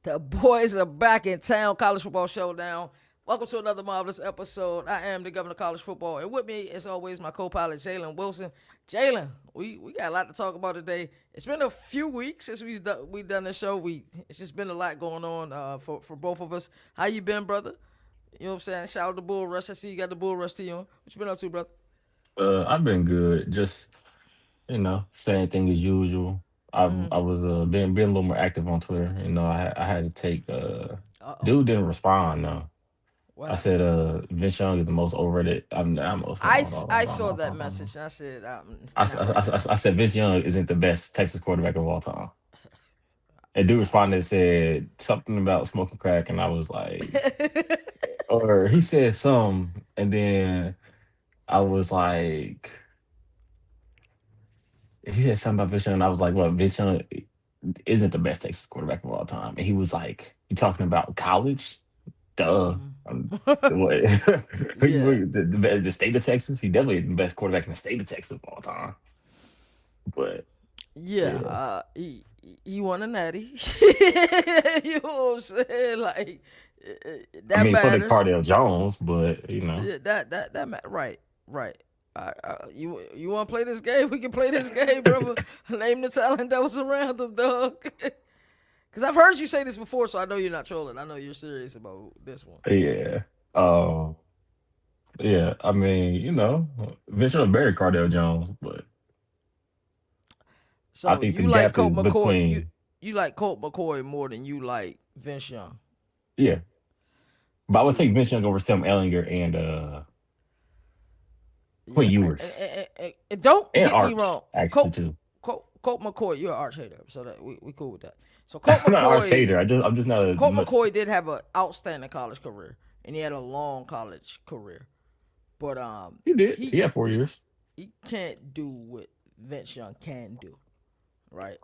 The boys are back in town. College football showdown. Welcome to another marvelous episode. I am the governor of college football, and with me, as always, my co-pilot Jalen Wilson. Jalen, we got a lot to talk about today. It's been a few weeks since we done this show. It's just been a lot going on for both of us. How you been, brother? You know what I'm saying? Shout out to Bull Rush. I see you got the Bull Rush tee on. What you been up to, brother? I've been good. Just same thing as usual. I was being a little more active on Twitter. I had to take Uh oh. dude didn't respond. No, What I happened? said Vince Young is the most overrated. I'm I saw that message and I said, nah, man. I said Vince Young isn't the best Texas quarterback of all time. And dude responded and said something about smoking crack, and I was like, or he said some, and then I was like. He said something about Vince Young, and I was like, "Well, Vince Young isn't the best Texas quarterback of all time." And he was like, "You talking about college? Duh. What? Yeah. The state of Texas? He definitely the best quarterback in the state of Texas of all time." But Yeah, yeah, he won a natty. You know what I'm saying? Like I that mean, so did matters. Cardell Jones, but Yeah, right, right. You want to play this game? We can play this game, brother. Name the talent that was around him, dog. Because I've heard you say this before, so I know you're not trolling. I know you're serious about this one. yeah, um, yeah. I mean, Vince Young better than Cardell Jones, but I So think the you like gap Colt is McCoy? between You like Colt McCoy more than you like Vince Young? yeah. But I would take Vince Ooh, Young over Sam Ellinger and Quinn yeah. Ewers And don't and get me Arch wrong, actually too. Colt McCoy, you're an arch hater, so that we cool with that. So Colt I'm not Arch McCoy, hater. I'm just not as Colt much. McCoy did have an outstanding college career, and he had a long college career, but He did. he He had 4 he years. he can't do what Vince Young can do, right?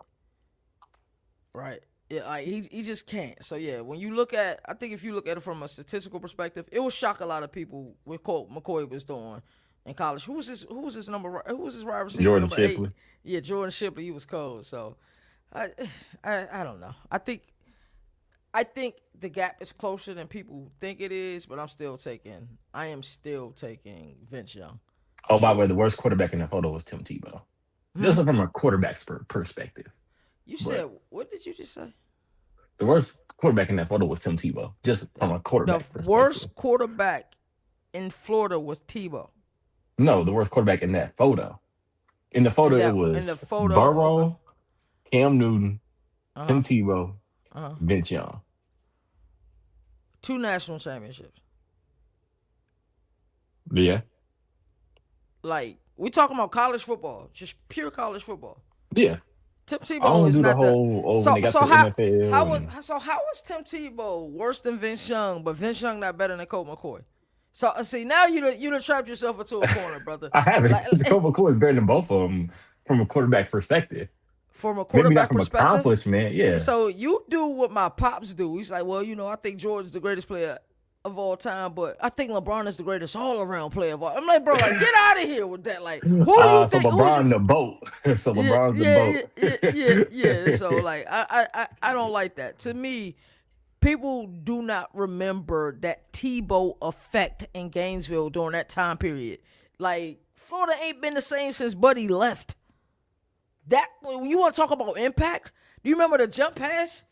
Right. Yeah, like he just can't. So yeah, when you look at, I think if you look at it from a statistical perspective, it will shock a lot of people what Colt McCoy was doing in college. Who was his number? Who was his wide receiver Jordan number 8? Shipley. Yeah, Jordan Shipley. He was cold. So I I don't know. I think the gap is closer than people think it is, but I am still taking Vince Young for Oh, by the way, sure. the worst quarterback in that photo was Tim Tebow. Hmm? Just from a quarterback's perspective. You But said, what did you just say? the worst quarterback in that photo was Tim Tebow. Just from a The quarterback perspective. worst quarterback in Florida was Tebow. No, the worst quarterback in that photo. In the photo, And it that in the was photo, okay. Burrow, Cam Newton, Uh huh. Tim Tebow, Uh huh. Vince Young. Two national championships. Yeah. Like we talking about college football, just pure college football. Yeah. Tim I Tebow don't is do the not the whole, oh, when so they got so to the NFL and how was Tim Tebow worse than Vince Young, but Vince Young not better than Colt McCoy? So see now you done trapped yourself into a corner, brother. I haven't Like because Colt McCoy is better than both of them from a quarterback perspective. from a Maybe not quarterback from perspective. accomplishment. Yeah. So you do what my pops do. He's like, well, I think George is the greatest player of all time, but I think LeBron is the greatest all around player of all. I'm like, bro, like get out of here with that. Like, who do you So think? Who's your? LeBron the boat. So Yeah, LeBron's the yeah, yeah, boat. yeah. So like, I don't like that. To me, people do not remember that Tebow effect in Gainesville during that time period. Like, Florida ain't been the same since Buddy left. That when you want to talk about impact, do you remember the jump pass?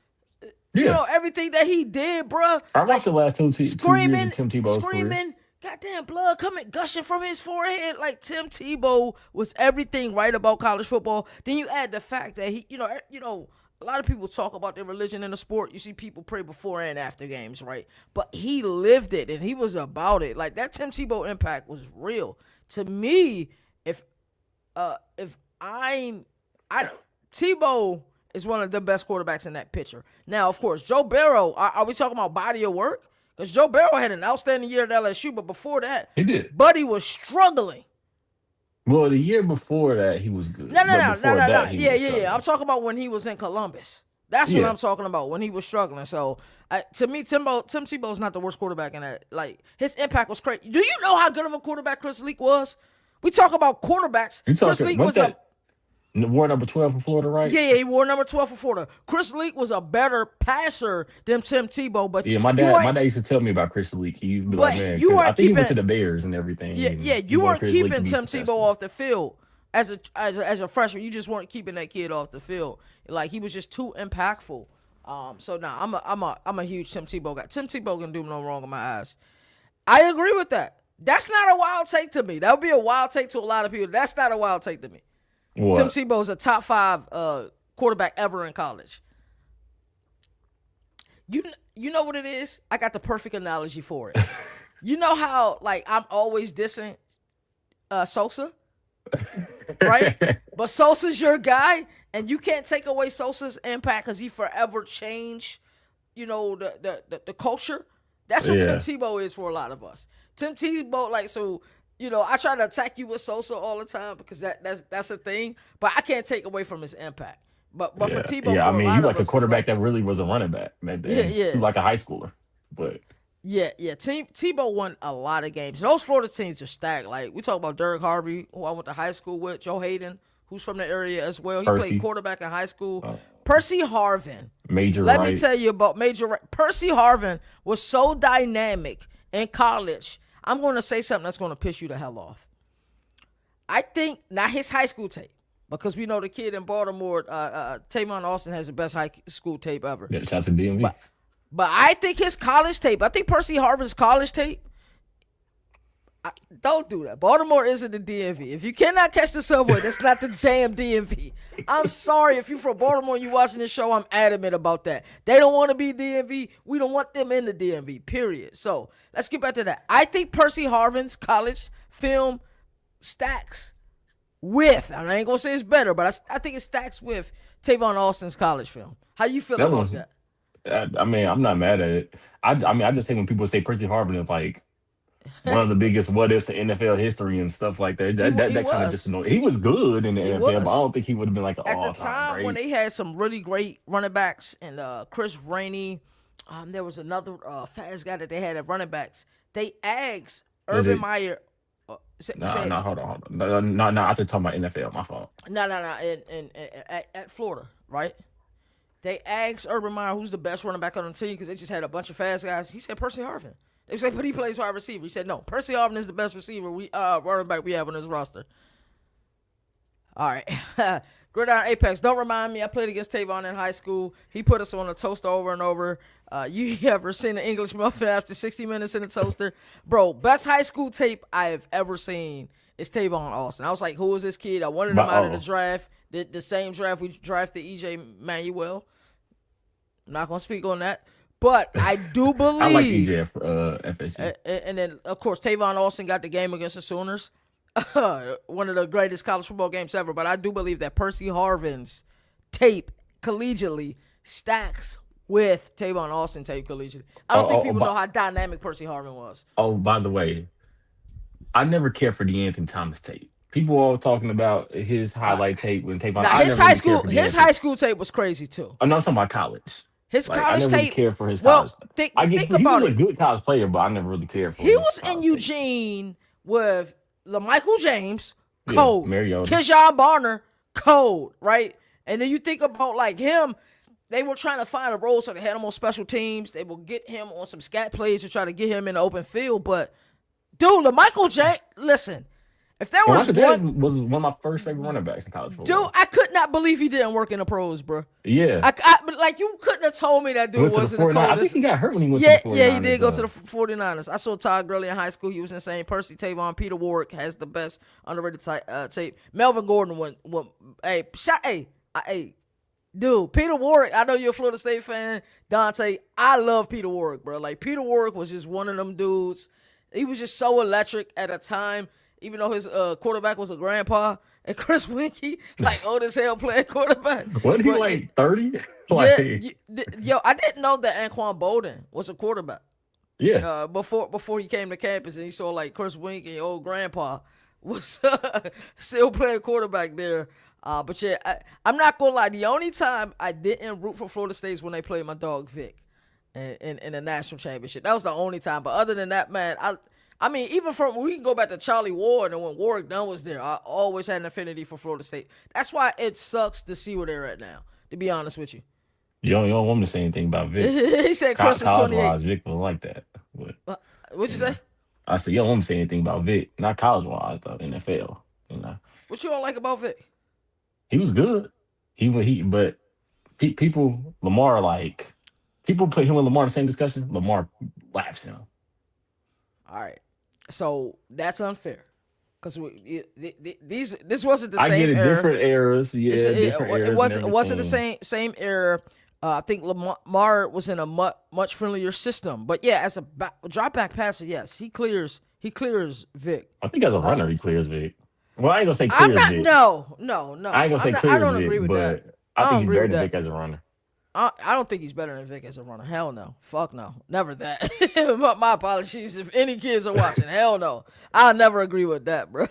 Yeah. Everything that he did, bruh. I watched Like the last 2 years of screaming, Tim Tebow's career. screaming, goddamn blood coming gushing from his forehead. Like Tim Tebow was everything right about college football. Then you add the fact that he, a lot of people talk about their religion in the sport. You see people pray before and after games, right? But he lived it and he was about it. Like that Tim Tebow impact was real. To me, if if I Tebow is one of the best quarterbacks in that picture. Now, of course, Joe Burrow. Are we talking about body of work? Because Joe Burrow had an outstanding year at LSU, but before that, He did. Buddy was struggling. Well, the year before that, he was No, good. no, But no, no, before no, that, no. he Yeah, was yeah, yeah. I'm struggling. talking about when he was in Columbus. That's what Yeah. I'm talking about when he was struggling. So, to me, Tim Tebow's not the worst quarterback in that. Like his impact was crazy. Do you know how good of a quarterback Chris Leak was? We talk about quarterbacks. You Chris talking, Leak what was a that, War number 12 for Florida, right? Yeah, he wore number 12 for Florida. Chris Leak was a better passer than Tim Tebow, but Yeah, my dad used to tell me about Chris Leak. He'd be like, man, you because I weren't think he went keeping. to the Bears and everything, Yeah, and he you wanted weren't Chris Leak to keeping be Tim Tebow successful. off the field as a freshman. You just weren't keeping that kid off the field. Like he was just too impactful. So now I'm a huge Tim Tebow guy. Tim Tebow can do no wrong in my eyes. I agree with that. That's not a wild take to me. That would be a wild take to a lot of people. That's not a wild take to me. Tim What? Tebow is a top 5 quarterback ever in college. You know what it is? I got the perfect analogy for it. You know how like I'm always dissing Sosa, right? But Sosa's your guy, and you can't take away Sosa's impact because he forever changed, the culture. That's what Tim Yeah, Tebow is for a lot of us. Tim Tebow, like, so, I try to attack you with Sosa all the time because that's a thing, but I can't take away from his impact. But for yeah, Tebow, yeah. I for a mean, lot you of like a us, it's quarterback like, that really was a running back back yeah, then, yeah. you like a high schooler, but Yeah. Tebow won a lot of games. Those Florida teams are stacked. Like we talk about Derrick Harvey, who I went to high school with, Joe Hayden, who's from the area as well. He played Percy, quarterback in high school. uh, Percy Harvin. Major Let me Right. tell you about Percy Harvin was so dynamic in college. I'm going to say something that's going to piss you the hell off. I think not his high school tape, because we know the kid in Baltimore, Tavon Austin, has the best high school tape ever. Yeah, shout out to DMV. But I think his college tape, I think Percy Harvin's college tape, don't do that. Baltimore isn't the DMV. If you cannot catch the subway, that's not the damn DMV. I'm sorry if you're from Baltimore and you watching this show, I'm adamant about that. They don't want to be DMV. We don't want them in the DMV, period. So let's get back to that. I think Percy Harvin's college film stacks with, and I ain't going to say it's better, but I think it stacks with Tavon Austin's college film. How you feel That about was, that? I mean, I'm not mad at it. I mean, I just hate when people say Percy Harvin is like one of the biggest what ifs in NFL history and stuff like that. That kind of just Was. annoyed. He was good in the He NFL, but I was. don't think he would have been like an At the all time time when great. they had some really great running backs and Chris Rainey, there was another fast guy that they had at running backs. They asked Was Urban it? Meyer. No, hold on. No. I just talking about NFL. My fault. No. At Florida, right? They asked Urban Meyer who's the best running back on the team because they just had a bunch of fast guys. He said Percy Harvin. They said, but he plays wide receiver. He said, no, Percy Harvin is the best receiver running back we have on this roster. All right. Gridiron Apex. Don't remind me. I played against Tavon in high school. He put us on a toaster over and over. You ever seen an English muffin after 60 minutes in a toaster? Bro, best high school tape I have ever seen is Tavon Austin. I was like, who is this kid? I wanted him But out of the draft. The same draft we drafted E.J. Manuel. I'm not going to speak on that. But I do believe. I like EJ at FSU. And then, of course, Tavon Austin got the game against the Sooners. One of the greatest college football games ever. But I do believe that Percy Harvin's tape collegiately stacks with Tavon Austin tape collegiately. I don't think people know how dynamic Percy Harvin was. Oh, by the way, I never cared for the Anthony Thomas tape. People all talking about his highlight tape when Tavon. Now I his never really cared for his DeAnthony. high school tape was crazy too. Oh, no, I'm talking about college. His Like, I college never really tape. cared for his Well, college. think He about was a it. good college player, but I never really cared for He his was in college tape. Eugene with LaMichael James, Yeah, cold. Mariota. Keyshawn Barner, cold, right? And then you think about like him, they were trying to find a role so they had him on special teams. They will get him on some scat plays to try to get him in the open field. But, dude, LaMichael James, listen, if there was Michael one, Jackson was one of my first favorite running backs in college football. dude, I could not believe he didn't work in the pros, bro. Yeah. But like, you couldn't have told me that dude Went to the wasn't the 49ers. I coldest. think he got hurt when he went Yeah, to the 49ers. he did go to the 49ers. I saw Todd Gurley in high school. He was insane. Percy Tavon, Peter Warwick has the best underrated tape. Melvin Gordon went dude, Peter Warwick, I know you're a Florida State fan. Dante, I love Peter Warwick, bro. Like, Peter Warwick was just one of them dudes. He was just so electric at a time, even though his quarterback was a grandpa. And Chris Winkie, like, old as hell playing quarterback. What, he But, like 30? yo, I didn't know that Anquan Bolden was a quarterback. Yeah. Before he came to campus and he saw like Chris Wink and old grandpa was still playing quarterback there. But yeah, I'm not gonna lie. The only time I didn't root for Florida State is when they played my dog Vic in the national championship. That was the only time. But other than that, man, I I mean, even from we can go back to Charlie Ward and when Warwick Dunn was there, I always had an affinity for Florida State. That's why it sucks to see where they're at now. To be honest with you, You don't want me to say anything about Vic. he said Christmas College 28. wise, Vic was like that. But What'd you you say? know, I said you don't want me to say anything about Vic. Not college wise though. NFL. You know, What you don't like about Vic? he was good. But people Lamar people put him and Lamar in the same discussion. Lamar laughs him. All right, so that's unfair because this wasn't the I get same it. era. Different eras, yeah, different It eras and wasn't the everything. same era. I think Lamar was in a much friendlier system, but yeah, as a drop back passer, yes, he clears Vic. I think as a runner, he clears Vic. Well, I ain't gonna say I'm clears not. Vic. No. I ain't gonna I'm say not. I clears don't agree Vic, with that. but I I think don't he's agree better with than that. Vic as a runner. I don't think he's better than Vic as a runner. Hell no. Fuck no. Never that. My apologies if any kids are watching. Hell no. I'll never agree with that, bro.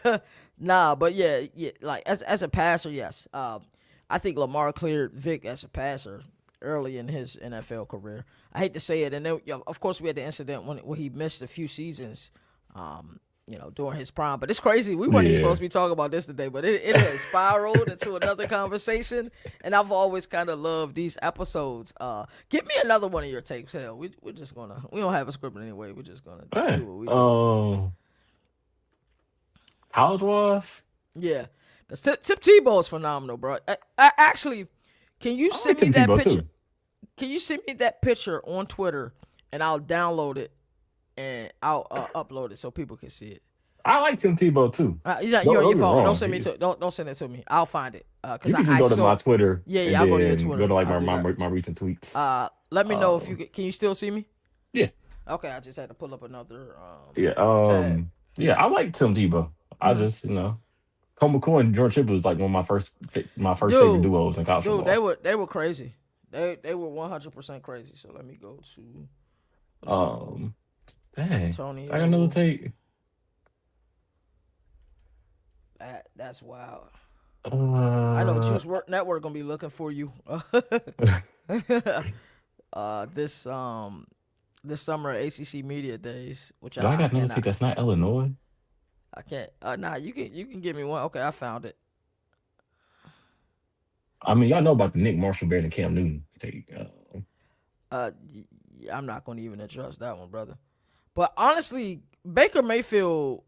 Nah, but yeah. Like as a passer, yes. I think Lamar cleared Vic as a passer early in his NFL career. I hate to say it, and then of course we had the incident when he missed a few seasons. During his prime. But it's crazy. We weren't even Yeah. supposed to be talking about this today, but it has spiraled into another conversation. And I've always kind of loved these episodes. Give me another one of your tapes. Hell, we're just gonna. We don't have a script anyway. We're just gonna Hey, do what we do. college wise, Yeah, because Tip Tebow is phenomenal, bro. I actually, can you I like send me Tim that Tebow picture? too. Can you send me that picture on Twitter, and I'll download it and I'll upload it so people can see it. I like Tim Tebow too. You're on Don't your get me phone. Don't wrong. send me to. Don't send it to me. I'll find it. Cause You can just I go to saw. my Twitter and I'll go to your then Twitter. go to like I'll do that. my recent tweets. Let me know if Um, can you still see me? yeah, Okay, I just had to pull up another yeah, tab. yeah. I like Tim Tebow. I Mhm. just Cole McCoy and George Tripper was like one of my first favorite Dude, duos in college dude, football. they were crazy. They were 100% crazy. So let me go to what is it? Um, dang, I got another Antonio. take. That's wild. I know Uh, Juice Network gonna be looking for you. This summer at ACC Media Days, which do I I got another cannot. take that's not Illinois? I can't. Nah, you can give me one. Okay, I found it. I mean, y'all know about the Nick Marshall Bear and Cam Newton take. I'm not gonna even address that one, brother. But honestly, Baker Mayfield,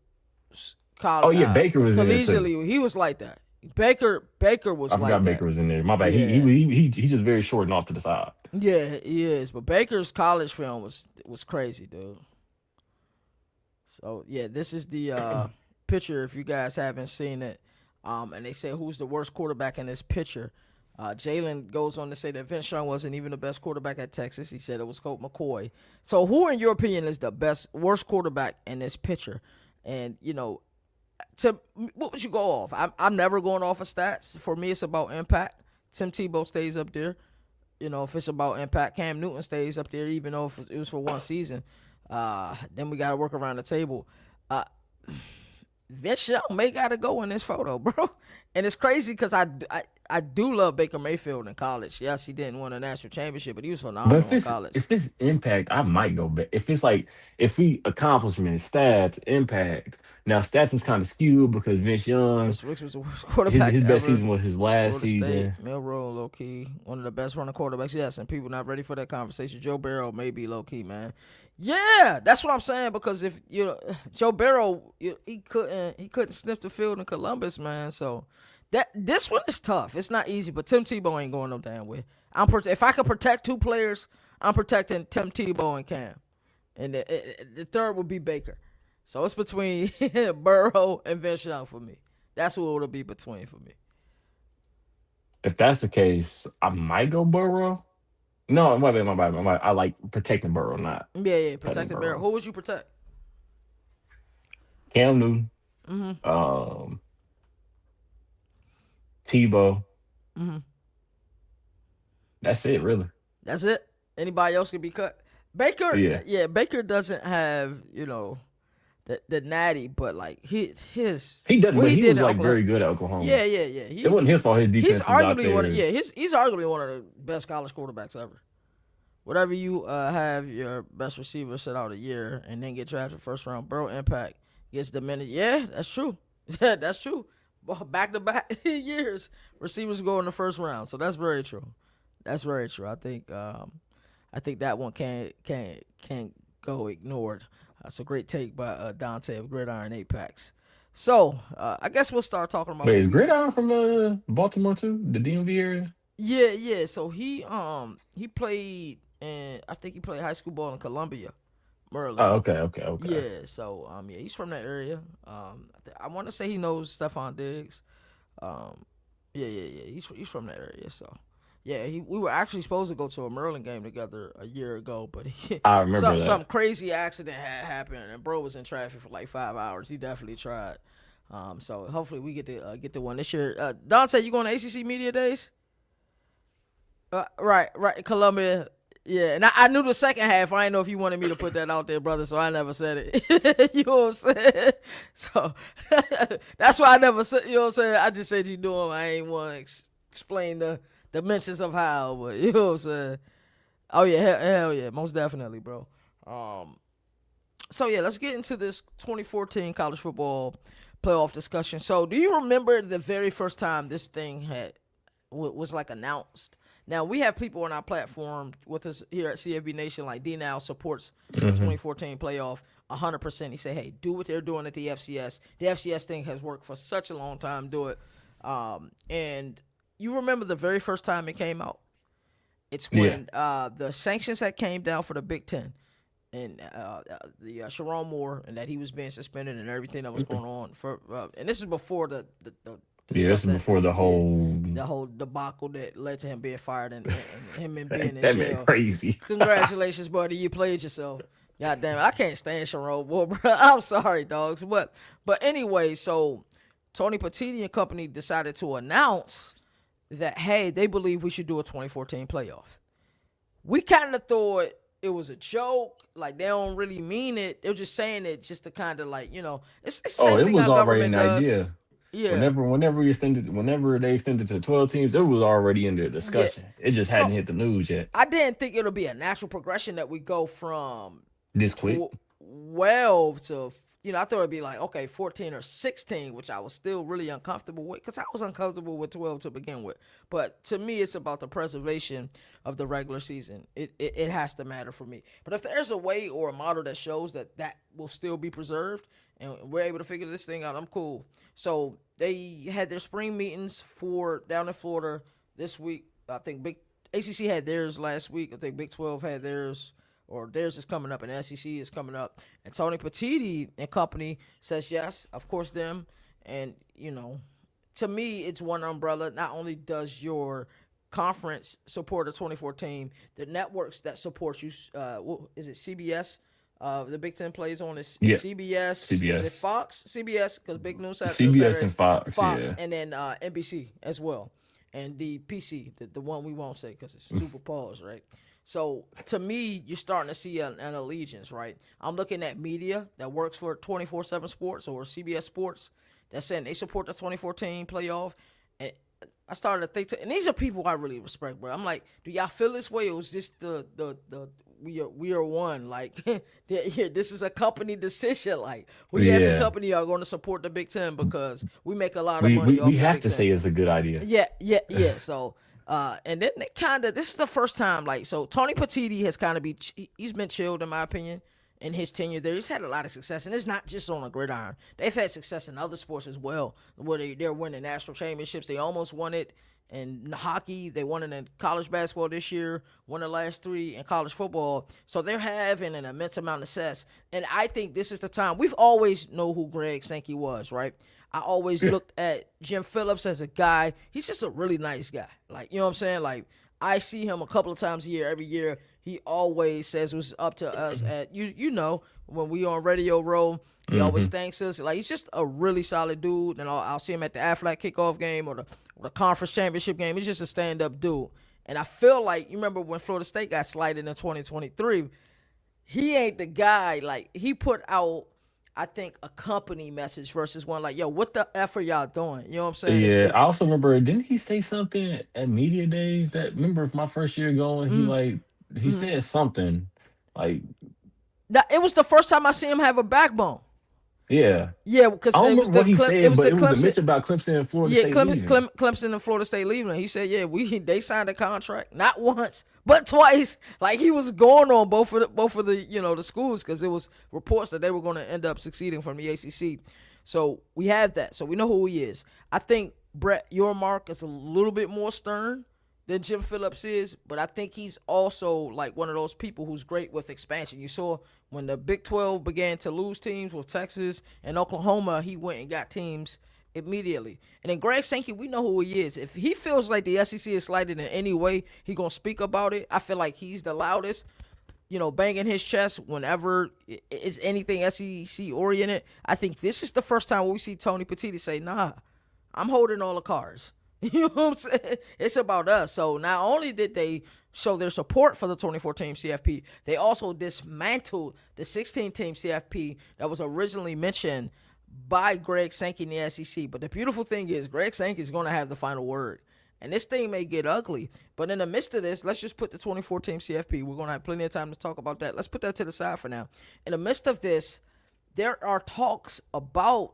Oh yeah, Baker was in there too. collegiately, he was like that. Baker was I like forgot that. Baker was in there. My bad. Yeah, He's just very short and off to the side. yeah, he is. But Baker's college film was crazy, dude. So yeah, this is the picture. If you guys haven't seen it, and they say who's the worst quarterback in this picture. Jalen goes on to say that Vince Young wasn't even the best quarterback at Texas. He said it was Colt McCoy. So who, in your opinion, is the worst quarterback in this picture? And what would you go off? I'm never going off of stats. For me, it's about impact. Tim Tebow stays up there. If it's about impact, Cam Newton stays up there, even though if it was for one season. Then we got to work around the table. Vince Young may got to go in this photo, bro. And it's crazy because I do love Baker Mayfield in college. Yes, he didn't win a national championship, but he was But phenomenal in college. if it's impact, I might go back. If it's like if we accomplishment, stats, impact. Now stats is kind of skewed because Vince Young, Chris Ricks was the worst quarterback his best ever. season was his last Florida State, season. Milroe, low key, one of the best running quarterbacks. Yes, and people not ready for that conversation. Joe Burrow may be low key, man. Yeah, that's what I'm saying. Because if Joe Burrow, he couldn't sniff the field in Columbus, man. So this one is tough. It's not easy, but Tim Tebow ain't going no damn way. If I could protect two players, I'm protecting Tim Tebow and Cam, and the third would be Baker. So it's between Burrow and Vince Young for me. That's who it'll be between for me. If that's the case, I might go Burrow. No, my bad, my bad, my bad. I like protecting Burrow, not Yeah, cutting protecting Burrow. Burrow. Who would you protect? Cam Newton, Mm-hmm. um, Tebow. Mm-hmm. That's it, really. That's it. Anybody else can be cut. Baker, Yeah, yeah, Baker doesn't have the natty, but like he doesn't. what But he he did was in like Oklahoma. very good at Oklahoma. Yeah. It wasn't his fault. His He's defense was out arguably one. there. Yeah, he's arguably one of the best college quarterbacks ever. whatever you have your best receiver sit out a year and then get drafted first round, bro, impact gets diminished. Yeah, that's true. Yeah, that's true. Back to back years, receivers go in the first round, so that's very true. That's very true. I think that one can't go ignored. That's a great take by Dante of Gridiron Apex. So I guess we'll start talking about Wait, what is we. Gridiron from Baltimore too? The DMV area? Yeah, yeah. So he played and I think he played high school ball in Columbia, Maryland. Oh, okay, okay, okay. Yeah. So yeah, he's from that area. I want to say he knows Stephon Diggs. Um, yeah, yeah, yeah. He's from that area. So yeah, we were actually supposed to go to a Maryland game together a year ago, but I remember some that. crazy accident had happened, and bro was in traffic for like 5 hours. He definitely tried. So hopefully we get the one this year. Dante, you going to ACC Media Days? Right, Columbia. Yeah, and I knew the second half. I didn't know if you wanted me to put that out there, brother, so I never said it. You know what I'm saying? So that's why I never said. You know what I'm saying? I just said you do them. I ain't want to explain the dimensions of how, but you know what I'm saying? Oh yeah, hell yeah, most definitely, bro. Um, so yeah, let's get into this 2014 college football playoff discussion. So, do you remember the very first time this thing was like announced? Now we have people on our platform with us here at CFB Nation, like D now supports the Hmm. 2014 playoff 100%. He said, "Hey, do what they're doing at the FCS. The FCS thing has worked for such a long time. Do it." And you remember the very first time it came out? It's Yeah. when the sanctions that came down for the Big Ten and the Sharon Moore and that he was being suspended and everything that was going on for. And this is before the Yeah, stuff this is that before the yeah whole. the whole debacle that led to him being fired and him and being in That man jail. crazy. Congratulations, buddy, you played yourself. God damn it, I can't stand Sharon Moore, bro. I'm sorry, dogs, but anyway, so Tony Petitti and company decided to announce that hey, they believe we should do a 2014 playoff. We kind of thought it was a joke. Like they don't really mean it. They're just saying it just to kind of like it's the Oh, same it thing was our already an government does. idea. Yeah, Whenever they extended to 12 teams, it was already in the yeah. discussion. It just hadn't So hit the news yet. I didn't think it'll be a natural progression that we go from This quick. 12 to I thought it'd be like okay 14 or 16, which I was still really uncomfortable with because I was uncomfortable with 12 to begin with. But to me it's about the preservation of the regular season. It has to matter for me. But if there's a way or a model that shows that will still be preserved and we're able to figure this thing out, I'm cool. So they had their spring meetings for down in Florida this week. I think Big ACC had theirs last week. I think Big 12 had theirs, or theirs is coming up, and SEC is coming up. And Tony Petitti and company says yes, of course, them. And, to me, it's one umbrella. Not only does your conference support the 2014, the networks that support you, is it CBS? The Big Ten plays on is Yeah, CBS. Is it CBS. Fox? CBS, because Big News CBS and Saturdays. Fox. Fox, Yeah. and then NBC as well. And the PC, the one we won't say because it's super pause, right? So to me, you're starting to see an allegiance, right? I'm looking at media that works for 24/7 Sports or CBS Sports that's saying they support the 2014 playoff. And I started to think, and these are people I really respect, bro. I'm like, do y'all feel this way, or is this the we are one? Like, yeah, this is a company decision. Like, we as a Yeah. company are going to support the Big Ten because we make a lot of We, money we we off the have Big to Ten. say it's a good idea. Yeah, yeah, yeah. So, and then they this is the first time, like, so Tony Petitti has kind of he's been chilled in my opinion in his tenure there. He's had a lot of success, and it's not just on the gridiron. They've had success in other sports as well, where they're winning national championships. They almost won it in hockey. They won it in college basketball this year. Won the last three in college football. So they're having an immense amount of success, and I think this is the time. We've always know who Greg Sankey was, right? I always Yeah. looked at Jim Phillips as a guy. He's just a really nice guy. Like, you know what I'm saying? Like, I see him a couple of times a year. Every year, he always says it was up to us at when we on Radio Row. He always Hmm. thanks us. Like, he's just a really solid dude. And I'll see him at the Aflac kickoff game or the conference championship game. He's just a stand up dude. And I feel like you remember when Florida State got slighted in 2023. He ain't the guy. Like, he put out, I think, a company message versus one like, yo, what the F are y'all doing? You know what I'm saying? Yeah. If I also remember, didn't he say something at media days that remember my first year going? He like he said something like, Now, it was the first time I see him have a backbone. yeah. Yeah, because I don't it was remember what he it said, was but the it was a Clemson. mention about Clemson and Florida Yeah, State leaving. Clemson and Florida State leaving. He said, "Yeah, they signed a contract not once but twice." Like he was going on both of the the schools because it was reports that they were going to end up succeeding from the ACC. So we have that. So we know who he is. I think Brett Yormark is a little bit more stern than Jim Phillips is, but I think he's also like one of those people who's great with expansion. You saw when the Big 12 began to lose teams with Texas and Oklahoma, he went and got teams immediately. And then Greg Sankey, we know who he is. If he feels like the SEC is slighted in any way, he gonna speak about it. I feel like he's the loudest, banging his chest whenever it's anything SEC oriented. I think this is the first time we see Tony Petitti say, "Nah, I'm holding all the cards." You know what I'm saying? It's about us. So not only did they show their support for the 2014 CFP, they also dismantled the 16-team CFP that was originally mentioned by Greg Sankey in the SEC. But the beautiful thing is Greg Sankey is going to have the final word. And this thing may get ugly. But in the midst of this, let's just put the 2014 CFP. We're going to have plenty of time to talk about that. Let's put that to the side for now. In the midst of this, there are talks about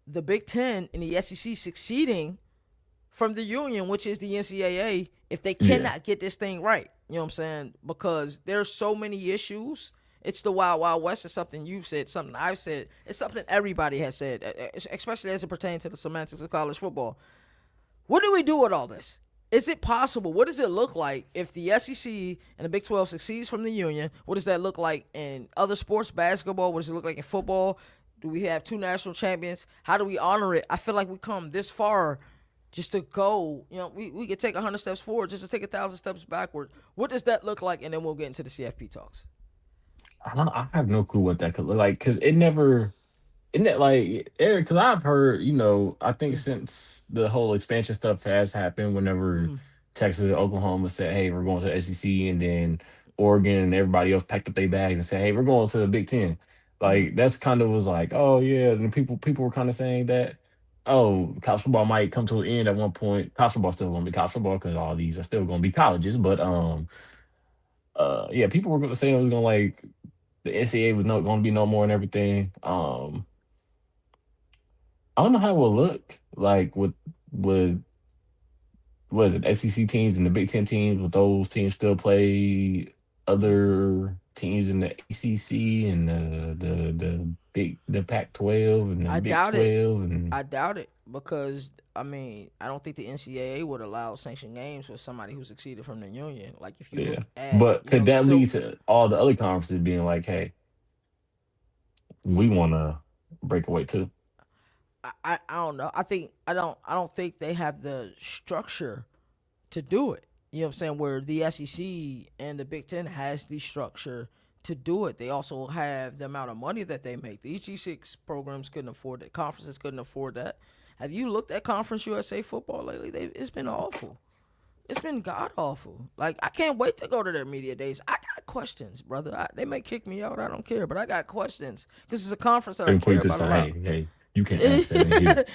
the Big Ten and the SEC succeeding from the union, which is the NCAA, if they cannot get this thing right. You know what I'm saying? Because there's so many issues. It's the Wild Wild West. It's something you've said, something I've said. It's something everybody has said, especially as it pertains to the semantics of college football. What do we do with all this? Is it possible? What does it look like if the SEC and the Big 12 succeeds from the union? What does that look like in other sports, basketball? What does it look like in football? Do we have 2 national champions? How do we honor it? I feel like we come this far just to go, we could take 100 steps forward just to take 1,000 steps backward. What does that look like? And then we'll get into the CFP talks. I have no clue what that could look like because it never. Isn't it like Eric? Because I've heard, I think since the whole expansion stuff has happened, whenever Texas and Oklahoma said, "Hey, we're going to the SEC," and then Oregon and everybody else packed up their bags and said, "Hey, we're going to the Big Ten." Like that's kind of was like, oh yeah, and people were kind of saying that, oh, college football might come to an end at one point. College football still going to be college football because all these are still going to be colleges, but yeah, people were going to say it was going to like the NCAA was not going to be no more and everything. I don't know how it will look like with what is it, SEC teams and the Big Ten teams, with those teams still play other teams in the ACC and the Pac-12 and the I Big doubt it. 12 and I doubt it because, I don't think the NCAA would allow sanctioned games for somebody who succeeded from the union. Like, if you yeah. look at, But could that lead to all the other conferences being like, hey, we want to break away too? I don't know. I don't think they have the structure to do it. You know what I'm saying? Where the SEC and the Big Ten has the structure to do it. They also have the amount of money that they make. These G6 programs couldn't afford it. Conferences couldn't afford that. Have you looked at Conference USA football lately? It's been awful. It's been god awful. Like, I can't wait to go to their media days. I got questions, brother. They may kick me out. I don't care, but I got questions because it's a conference that I They care point to about a say, lot. hey, you can't ask that in here.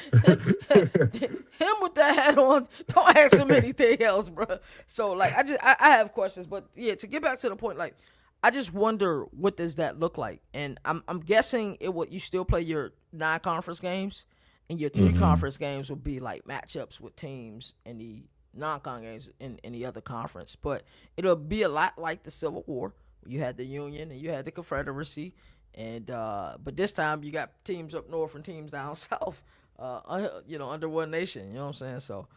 Him with that hat on, don't ask him anything else, bro. So like, I have questions, but yeah, to get back to the point, like, I just wonder what does that look like, and I'm guessing it would you still play your non-conference games, and your 3 Hmm. conference games would be like matchups with teams in the non-con games in the other conference, but it'll be a lot like the Civil War. You had the Union and you had the Confederacy, and but this time you got teams up north and teams down south, under one nation. You know what I'm saying? So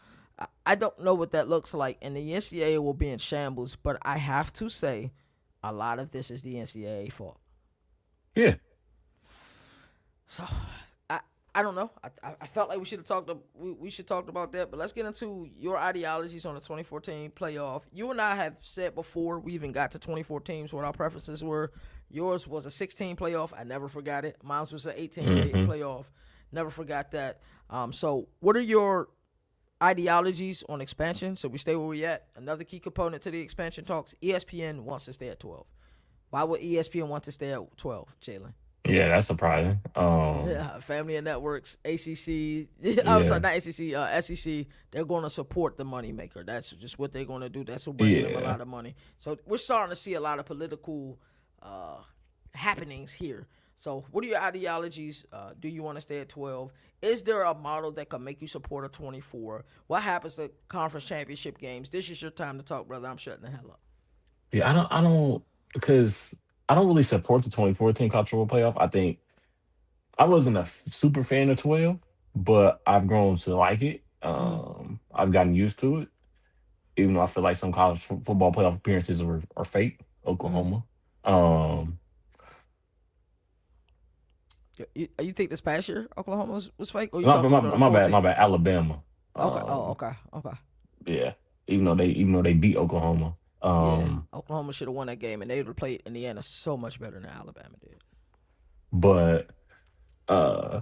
I don't know what that looks like, and the NCAA will be in shambles. But I have to say, a lot of this is the NCAA fault. Yeah. So I don't know. I felt like we should have we should talked about that. But let's get into your ideologies on the 2014 playoff. You and I have said before we even got to 24 teams what our preferences were. Yours was a 16 playoff. I never forgot it. Mine was an 18 playoff. Never forgot that. So what are your ideologies on expansion? So we stay where we at. Another key component to the expansion talks. ESPN wants to stay at 12. Why would ESPN want to stay at 12, Jalen? Yeah, that's surprising. Yeah, Family and Networks, ACC. I'm sorry, Yeah, not ACC. SEC. They're going to support the moneymaker. That's just what they're going to do. That's what's bringing them a yeah. lot of money. So we're starting to see a lot of political uh, happenings here. So, what are your ideologies? Do you want to stay at 12? Is there a model that can make you support a 24? What happens to conference championship games? This is your time to talk, brother. I'm shutting the hell up. Yeah, because I don't really support the 2014 cultural playoff. I think I wasn't a super fan of 12, but I've grown to like it. Mm-hmm. I've gotten used to it, even though I feel like some college football playoff appearances are fake. Mm-hmm. Oklahoma. Um, You think this past year Oklahoma was fake, or you my, talking my, about the my bad, 14? my bad. Alabama. Okay. Oh, Um, okay. Okay. yeah, even though they beat Oklahoma. Yeah, Oklahoma should have won that game, and they would have played Indiana so much better than Alabama did. But uh,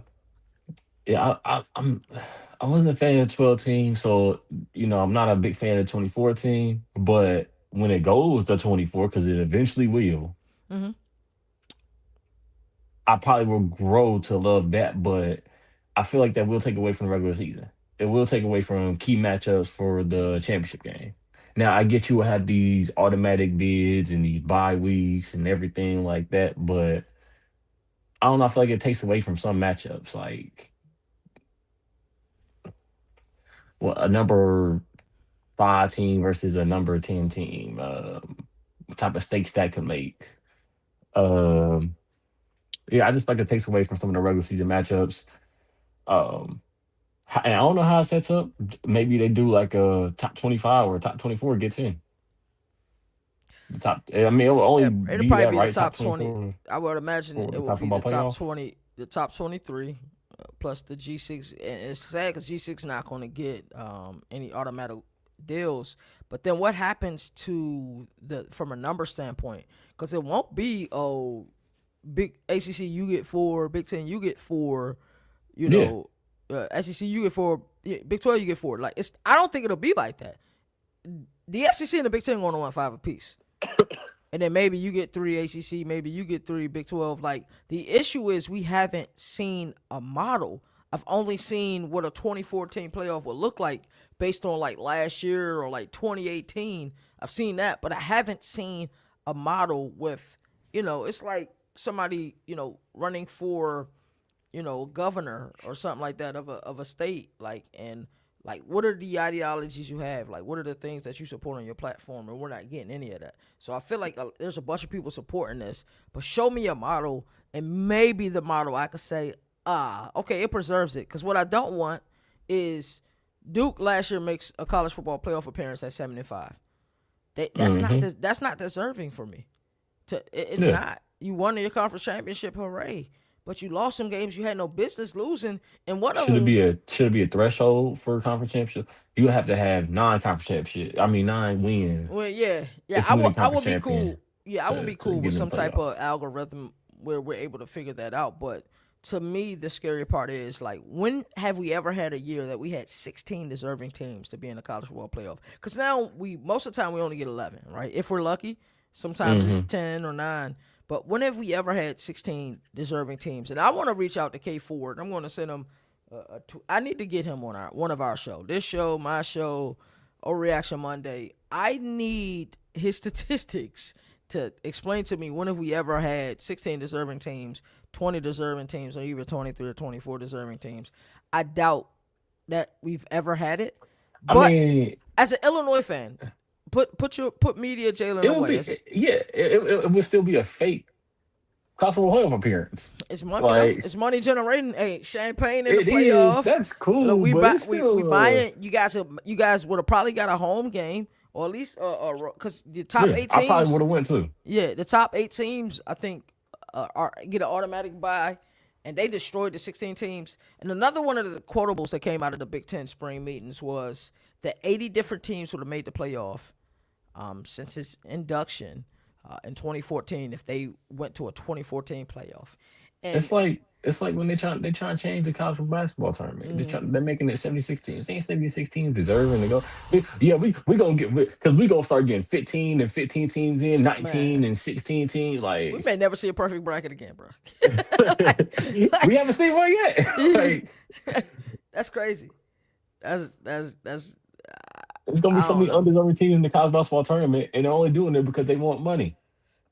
yeah, I wasn't a fan of 12 teams, so I'm not a big fan of 2014. But when it goes to 24, because it eventually will, Mm-hmm. I probably will grow to love that. But I feel like that will take away from the regular season. It will take away from key matchups for the championship game. Now I get you will have these automatic bids and these bye weeks and everything like that, but I don't know. I feel like it takes away from some matchups, like a number five team versus a number 10 team. What type of stakes that could make. Um, yeah, I just like it takes away from some of the regular season matchups. Um, and I don't know how it sets up. Maybe they do like a top 25 or top 24 gets in. The top, I mean, it will only It'll be probably that, be the right? Top top 20. 24 I would imagine for it the will college be football the top playoffs. 20, the top 23, plus the G6. And it's sad because G6 not going to get any automatic deals. But then what happens to the from a number standpoint? Because it won't be big ACC you get four, Big Ten you get four, you Yeah, know, SEC you get four, yeah, Big 12 you get four. Like it's I don't think it'll be like that. The SEC and the Big Ten going to want five apiece. And then maybe you get three ACC, maybe you get three Big 12. Like the issue is we haven't seen a model. I've only seen what a 2014 playoff would look like based on like last year or like 2018. I've seen that, but I haven't seen a model with, it's like somebody, running for, governor or something like that of a state. Like, and like, what are the ideologies you have? Like, what are the things that you support on your platform? And we're not getting any of that. So I feel like there's a bunch of people supporting this, but show me a model, and maybe the model I could say, okay, it preserves it. Because what I don't want is Duke last year makes a college football playoff appearance at 75. hmm That's not deserving for me. It's yeah. not. You won your conference championship, hooray! But you lost some games you had no business losing, and one of them. Should it be a threshold for a conference championship? You have to have non-conference championship. I mean, nine Well, wins yeah, yeah. if you win a I conference would be champion cool. Yeah, I would to be cool get with in the some type of playoff. algorithm where we're able to figure that out. But to me, the scary part is like, when have we ever had a year that we had 16 deserving teams to be in the college football playoff? Because now most of the time we only get 11, right? If we're lucky, sometimes it's Hmm 10 or 9. But when have we ever had 16 deserving teams? And I want to reach out to K Ford. I'm going to send him. I need to get him on one of our show. This show, my show, or Reaction Monday. I need his statistics to explain to me when have we ever had 16 deserving teams, 20 deserving teams, or even 23 or 24 deserving teams. I doubt that we've ever had it. I But mean, as an Illinois fan, put media Jalen it would away. be yeah. It would still be a fake college football playoff appearance. It's money, Like it's money generating. Hey, champagne in the it is. playoff. That's Look, cool, we but buy it's we still. buying. You guys would have probably got a home game, or at least because the top Yeah, eight I probably would teams. have went too. Yeah, the top 8 teams, I think, get an automatic bye, and they destroyed the 16 teams. And another one of the quotables that came out of the Big Ten spring meetings was that 80 different teams would have made the playoff since its induction in 2014 if they went to a 2014 playoff. It's And like It's like when they trying to change the college basketball tournament. They're making it 76 teams. They ain't 76 teams deserving to go. Yeah, we gonna get because we gonna start getting 15 and 15 teams in, 19 Man, and 16 teams. we Like may never see a perfect bracket again, bro. we haven't seen one yet. Like That's crazy. That's it's gonna be I so don't many know. undeserving teams in the college basketball tournament, and they're only doing it because they want money.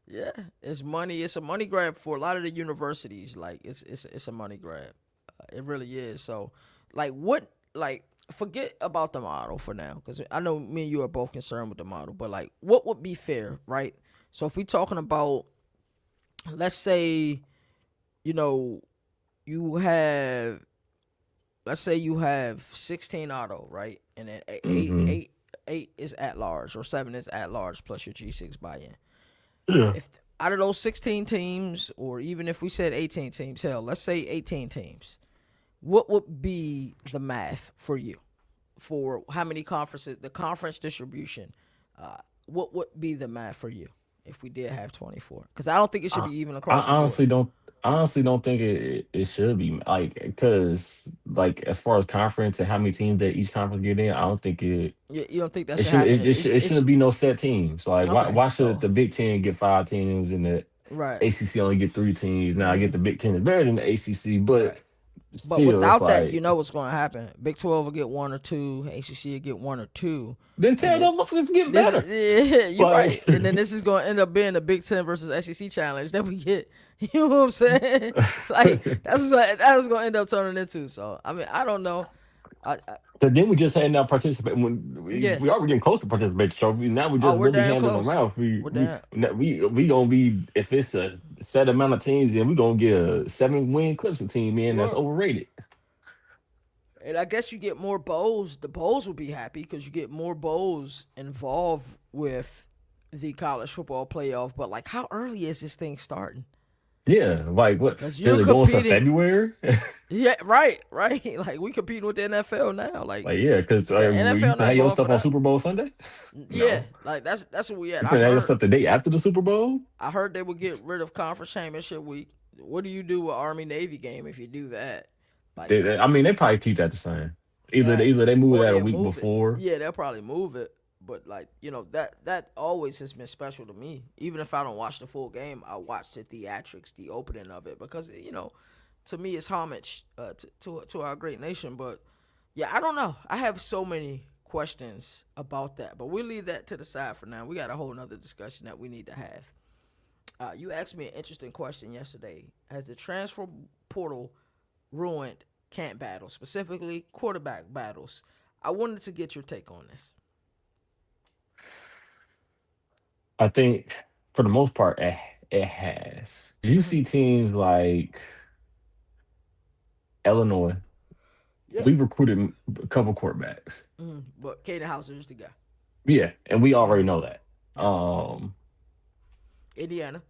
Yeah, it's money. It's a money grab for a lot of the universities. Like it's a money grab. It really is. So, like, what like forget about the model for now, because I know me and you are both concerned with the model. But like, what would be fair, right? So if we talking about, let's say, you know, you have, let's say you have 16 auto, right, and then Hmm. eight is at large, or seven is at large plus your G6 buy-in. Yeah. If out of those 16 teams, or even if we said 18 teams, hell, let's say 18 teams, what would be the math for you for how many conferences, the conference distribution? What would be the math for you if we did have 24? Because I don't think it should I, be even I across the board. honestly don't think it should be like because like as far as conference and how many teams that each conference get in, I don't think You don't think that it should shouldn't happen? it shouldn't be no set teams. Like Okay, why should so the Big Ten get 5 teams and the right, ACC only get 3 teams? Now I get the Big Ten is better than the ACC, but right. But still it's without that, you like know what's going to happen. Big 12 will get one or two. ACC will get one or two, then and tell then them motherfuckers get this better. is yeah, you're Like right. And then this is going to end up being the Big Ten versus SEC challenge that we get. You know what I'm saying? Like that's going to end up turning into. So I mean, I don't know. I Because then we just had now participate when yeah. we already getting close to participation trophy. Now we Oh, just we're really damn handing them close. out. We're damn We gonna be if it's a set amount of teams, then we gonna get a 7 win Clemson team in that's well. overrated. And I guess you get more bowls. The bowls will be happy because you get more bowls involved with the college football playoff. But like, how early is this thing starting? Yeah, like what? Because Does you're it go into competing. February? Yeah, right, right. Like we competing with the NFL now. Like Like yeah, because the you NFL can have not your going for stuff on that. Super Bowl Sunday. Yeah, No, like that's where we at. you can have your stuff the day after the Super Bowl. I heard they would get rid of conference championship week. What do you do with Army Navy game if you do that? Like I mean, they probably keep that the same. yeah, Either they move or that a they'll week move it. before. Yeah, they'll probably move it. But like that always has been special to me. Even if I don't watch the full game, I watch the theatrics, the opening of it, because to me it's homage to our great nation. But yeah, I don't know. I have so many questions about that, but we'll leave that to the side for now. We got a whole nother discussion that we need to have. You asked me an interesting question yesterday. Has the transfer portal ruined camp battles, specifically quarterback battles? I wanted to get your take on this. I think for the most part, it has. You Mm-hmm. see teams like Illinois. Yeah. We've recruited a couple quarterbacks. But Caden Hauser is the guy. Yeah, and we already Mm-hmm. know that. Yep. Um, Indiana.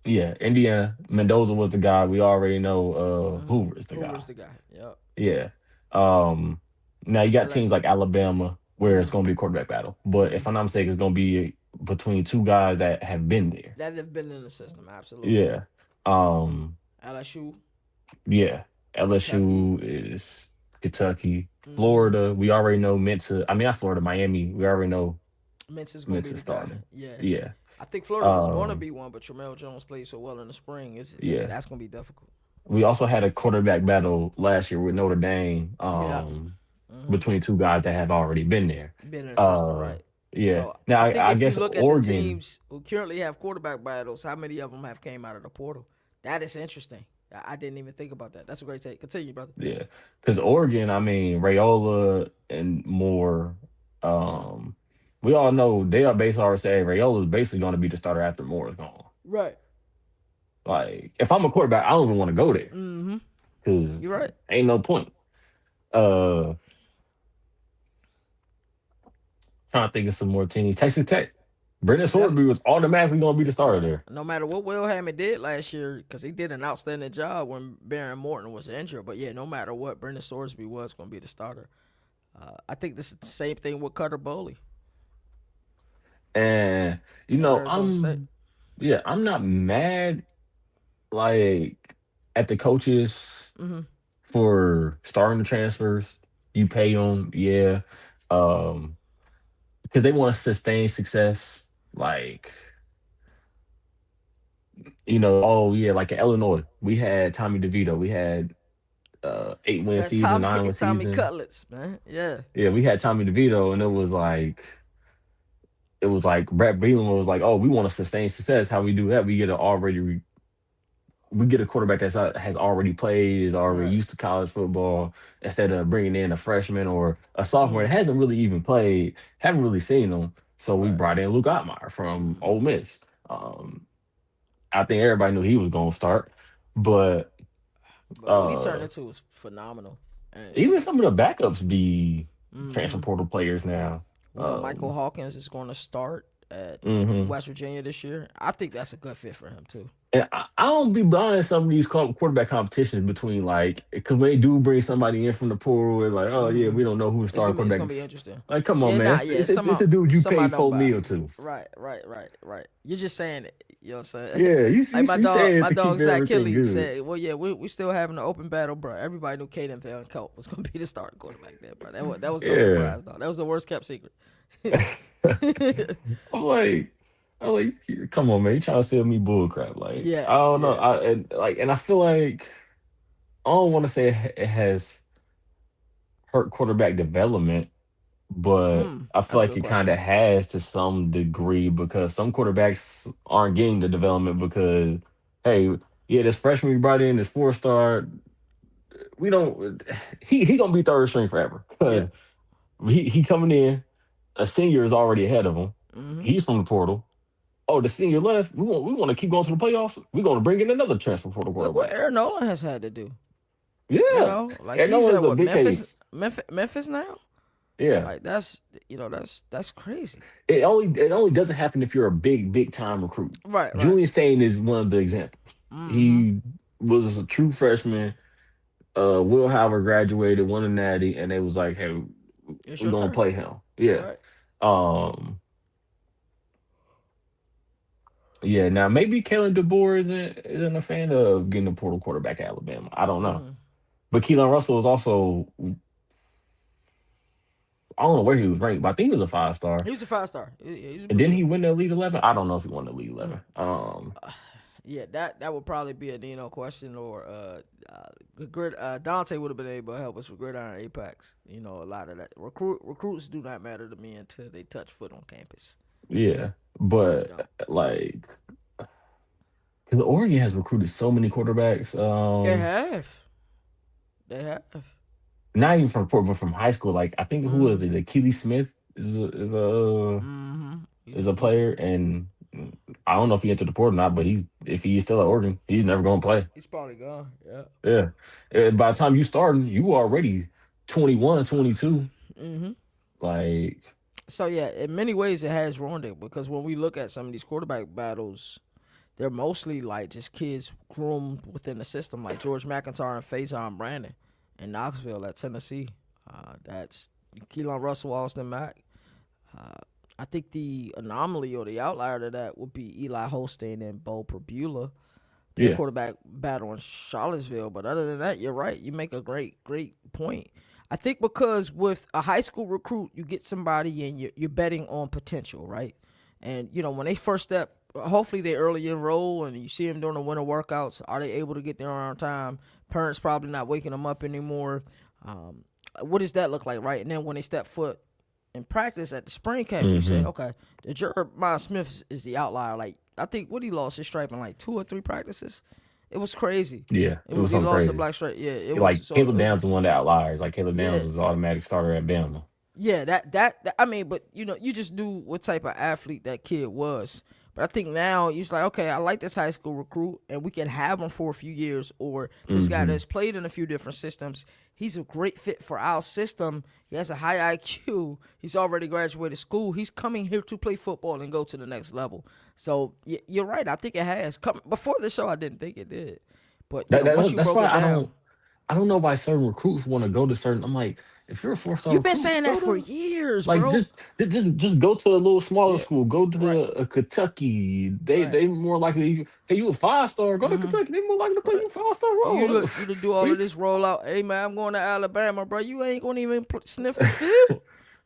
yeah, Indiana Mendoza was the guy. We already know Mm-hmm. Hoover is the guy. Hoover's the guy. Yep. Yeah. Um, now you got LA. teams like Alabama where it's Mm-hmm. going to be a quarterback battle. But Mm-hmm. if I'm not mistaken, it's going to be between two guys that have been there. That have been in the system, absolutely. Yeah. Um, LSU, Yeah, Kentucky. LSU is Kentucky, Mm-hmm. Florida. We already know Mensa. I mean, not Florida, Miami. We already know Mensa's gonna be Mensa the guy. starting. Yeah. Yeah, I think Florida was gonna um, be one, but Tramel Jones played so well in the spring. Is yeah. that's gonna be difficult. We also had a quarterback battle last year with Notre Dame, Yeah. Mm-hmm. between two guys that have already been there. Been in the system, Uh, right? yeah. So Now I think I if you guess look at the Oregon. teams who currently have quarterback battles, how many of them have came out of the portal? That is interesting. I didn't even think about that. That's a great take. Continue, brother. Yeah, because Oregon. I mean, Rayola and Moore. Mm. Um, we all know they are basically already say Rayola is basically going to be the starter after Moore is gone. Right. Like, if I'm a quarterback, I don't even want to go there Mm-hmm. because You're right. ain't no point. Uh, Trying to think of some more teams. Texas Tech, Brendan Yep. Sorby was automatically going to be the starter Right. there. No matter what Will Hammond did last year, because he did an outstanding job when Baron Morton was injured. But yeah, no matter what, Brendan Sorsby was going to be the starter. I think this is the same thing with Cutter Bowley And at Arizona State. I'm not mad. Like at the coaches Mm-hmm. for starting the transfers. You pay them, yeah, because they want to sustain success. Like, oh yeah, like in Illinois, we had Tommy DeVito. We had 8-win And season, Tommy 9-win Tommy season. Cutlets, man. Yeah. Yeah, we had Tommy DeVito, and it was like Brett Bielema was like, "Oh, we want to sustain success. How we do that? We get a quarterback has already played, is already Right. used to college football, instead of bringing in a freshman or a sophomore Mm-hmm. that hasn't really even played, haven't really seen them. So we Right. brought in Luke Ottmeyer from Mm-hmm. Ole Miss. Um, I think everybody knew he was going to start, but But what he turned uh, into was phenomenal. And even some of the backups be transfer mm-hmm. portal players now. Michael Hawkins is going to start at Mhm. West Virginia this year. I think that's a good fit for him too. And I don't be buying some of these quarterback competitions between, like, because when they do bring somebody in from the portal, they're like, oh yeah, Mm-hmm. we don't know who the starting It's quarterback gonna is. be interesting. Like, come on, Yeah, man, nah, it's, yeah. it's, a, it's a dude you Some I paid don't buy. 4 mil to. Right. You're just saying it. You know what I'm saying? Yeah, you, Like you, you saying it my to keep dog Zach everything Kelly good. said, "Well, yeah, we still having an open battle, bro. Everybody knew Caden Van Colt was gonna be the starting quarterback there, bro. That was no Yeah. surprise, though. That was the worst kept secret." I'm like, come on, man, you trying to sell me bull crap? Like, Yeah, I don't know. yeah. And I feel like I don't want to say it has hurt quarterback development, but I feel That's a like good it kind question. of has to some degree, because some quarterbacks aren't getting the development because, hey, yeah, this freshman we brought in, this 4-star, we don't. He gonna be third string forever Yeah. because he coming in. A senior is already ahead of him. Mm-hmm. He's from the portal. Oh, the senior left. We want to keep going to the playoffs. We're going to bring in another transfer portal Look what quarterback. Aaron Nolan has had to do. You Yeah, know, like and that he's was at a what big case. Memphis now. Yeah, Like that's crazy. it only doesn't happen if you're a big time recruit. Right. Julian Sane is one of the examples. Mm-hmm. He was a true freshman. Will Howard graduated, won a natty, and they was like, "Hey, It's we're your gonna turn. play him." Yeah. Right. Um. Yeah. Now maybe Kalen DeBoer isn't a fan of getting a portal quarterback at Alabama. I don't know, Mm-hmm. but Keelan Russell is also. I don't know where he was ranked, but I think he was a 5-star. He was a 5 star. He's a And blue then he chip. win the Elite 11. I don't know if he won the Elite Mm. 11. Yeah, that would probably be a Dino question, or Dante would have been able to help us with Gridiron Apex. You know, a lot of that recruits do not matter to me until they touch foot on campus. Yeah, They really but don't. like, because Oregon has recruited so many quarterbacks. They have. They have. Not even but from high school. Like, I think, who was Mm-hmm. it? Achilles Smith Mm-hmm. is a player, and I don't know if he entered the portal or not. But if he's still at Oregon, he's never gonna play. He's probably gone. Yeah. Yeah. By the time you starting, you already 21, 22. Mm-hmm. Like, So yeah, in many ways it has ruined it, because when we look at some of these quarterback battles, they're mostly like just kids groomed within the system, like George McIntyre and Faison Brandon in Knoxville at Tennessee. That's Keelan Russell, Austin Mack. Uh, I think the anomaly or the outlier to that would be Eli Holstein and Bo Perbula, their yeah. quarterback battle in Charlottesville. But other than that, you're right. You make a great point. I think because with a high school recruit, you get somebody and you're betting on potential, right? And you know when they first step, hopefully they early enroll, and you see them during the winter workouts. Are they able to get there on time? Parents probably not waking them up anymore. Um, what does that look like, right? And then when they step foot in practice at the spring camp, you say, Hmm. okay, the Jeremiah Smith is the outlier. Like I think what he lost his stripe in like 2 or 3 practices. It was crazy. Yeah. It was He something lost the crazy. black stripe. Yeah, it was. Like, So it Caleb was. Downs is one of the outliers. Like, Caleb Downs Yeah, was automatic starter at Bama. yeah. That I mean, but you know, you just knew what type of athlete that kid was. But I think now he's like, okay, I like this high school recruit, and we can have him for a few years. Or this guy Hmm. that's played in a few different systems, he's a great fit for our system. He has a high IQ. He's already graduated school. He's coming here to play football and go to the next level. So you're right. I think it has come before the show. I didn't think it did, but you That, know, once that you that's broke why it down, I don't know why certain recruits want to go to certain. I'm like, if you're a 4 star You've been recruit, saying that go for to years, like bro. just go to a little smaller Yeah, school. Go right, to a Kentucky. right. They more likely to pay you a 5 star. Go to Kentucky. They more likely to pay Right. you a 5 star For role. you to do all of We this rollout, hey man, I'm going to Alabama, bro. You ain't gonna even sniff the field.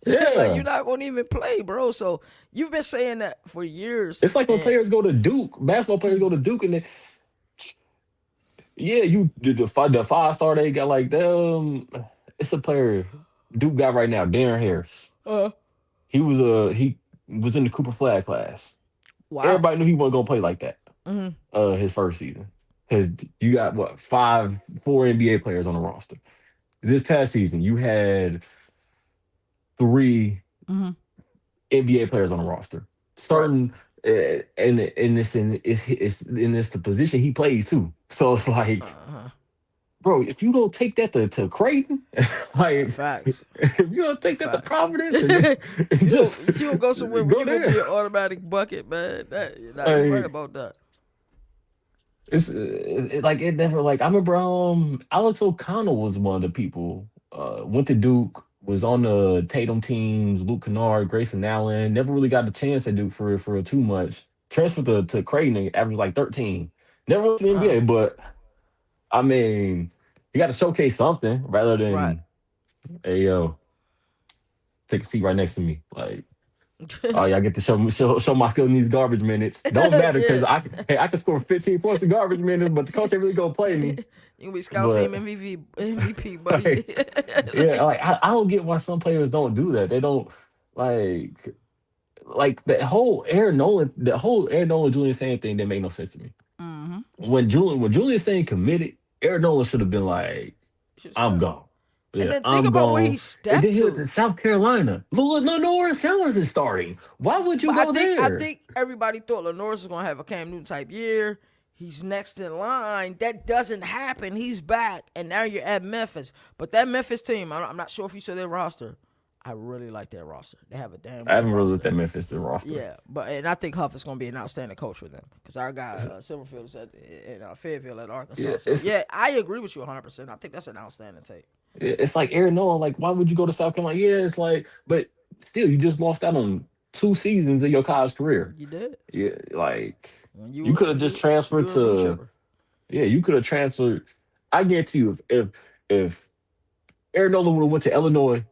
Like you're yeah. not gonna even play, bro. So you've been saying that for years, It's like when and players go to Duke, basketball players go to Duke, and yeah, you the 5 star they got like them. It's a player Duke got right now, Darren Harris. uh, He was in the Cooper Flag class. wow, Everybody knew he wasn't gonna play like that. His first season because you got what 4 NBA players on the roster. This past season, you had 3 NBA players on the roster. right. Starting and it's in this the position he plays too. So it's like bro, if you don't take that to Creighton, like Facts, if you don't take that to facts. Providence and You don't, just you don't go somewhere where go you gonna be there, an automatic bucket, man. Nah, you right like about that. like it never like I remember Alex O'Connell was one of the people went to Duke, was on the Tatum teams, Luke Kennard, Grayson Allen, never really got the chance at Duke for too much. Transferred to Creighton and averaged like 13. Never went to the Wow, NBA, but I mean, you got to showcase something rather right. than hey yo, take a seat right next to me. Like, oh yeah, I get to show my skill in these garbage minutes. Don't matter because Yeah. I can score 15 points in garbage minutes, but the coach ain't really gonna play me. You can be scout team But MVP, buddy. like, yeah, like I don't get why some players don't do that. They don't like the whole Aaron Nolan Julian Sane thing that made no sense to me. When Julian Sane committed, Aaron Nolan should have been like, Should I'm stop. gone. And Yeah, then think I'm about where he gone. And then stepped he went to to. South Carolina. Lenore Sellers is starting. Why would you But I go think I there? think everybody thought Lenore's was gonna have a Cam Newton type year. He's next in line. That doesn't happen. He's back, and now you're at Memphis. But that Memphis team, I'm not sure if you saw their roster. I really like their roster. They have a damn I good haven't really looked roster. at Memphis the roster. Yeah, and I think Huff is going to be an outstanding coach for them because our guy Silverfield is at in Fayetteville at Arkansas. Yeah, So yeah, I agree with you 100%. I think that's an outstanding take. it's like Aaron Nolan. Like, why would you go to South Carolina? Yeah, it's like, but still, you just lost out on 2 seasons of your college career. You did Yeah, like when you could have just you transferred were a blue to. chipper. Yeah, you could have transferred. I guarantee you, if Aaron Nolan would have went to Illinois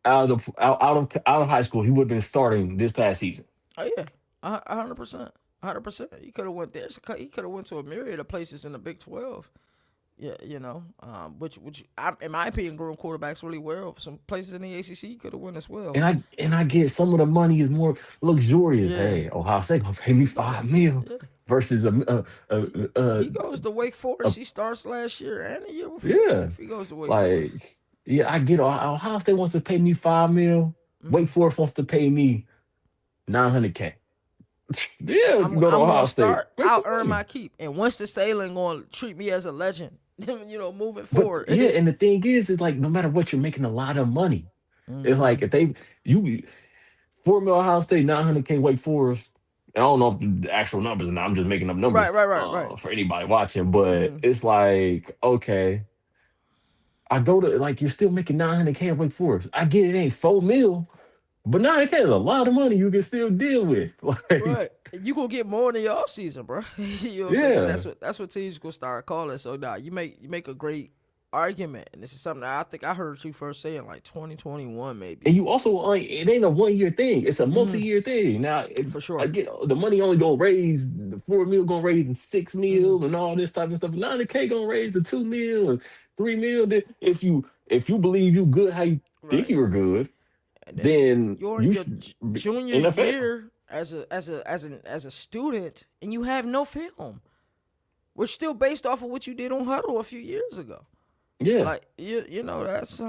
out of high school, he would have been starting this past season. Oh yeah, 100%, 100%. He could have went there. He could have went to a myriad of places in the Big 12. Yeah, which in my opinion, growing quarterbacks really well. Some places in the ACC could have won as well. And I get some of the money is more luxurious. Yeah, Hey, Ohio State gonna pay me 5 mil yeah. versus a He goes to Wake Forest. He starts last year and the year before. yeah. If he goes to Wake Forest, Like yeah, I get Ohio State wants to pay me 5 mil. Wake Forest wants to pay me 900K. Yeah, you go to I'm Ohio gonna State. start. Make I'll the earn money. my keep. And once the sailing gonna treat me as a legend, moving But forward. yeah, and the thing is like no matter what, you're making a lot of money. It's like if you 4 mil Ohio State, 900K Wake Forest. I don't know if the actual numbers, and I'm just making up Right, numbers right. for anybody watching. But it's like okay, I go to like you're still making 900K at Wake Forest. I get it ain't 4 mil, but 900K is a lot of money you can still deal with. Right. Like You gonna get more in the off season, bro. You know what I'm saying? 'Cause yeah, that's what teams gonna start calling. So nah, you make a great argument, and this is something that I think I heard you first say in like 2021 maybe. and you also it ain't a 1 year thing. It's a multi-year thing. Now For I sure. get the money only gonna raise the 4 mil gonna raise the 6 mil and all this type of stuff. 900K gonna raise the 2 mil and 3 mil. Then if you believe you good how you think Right. you were good, And then then you're in you your should be junior NFL. year as a student, and you have no film. We're still based off of what you did on Huddle a few years ago. Yeah. Like that's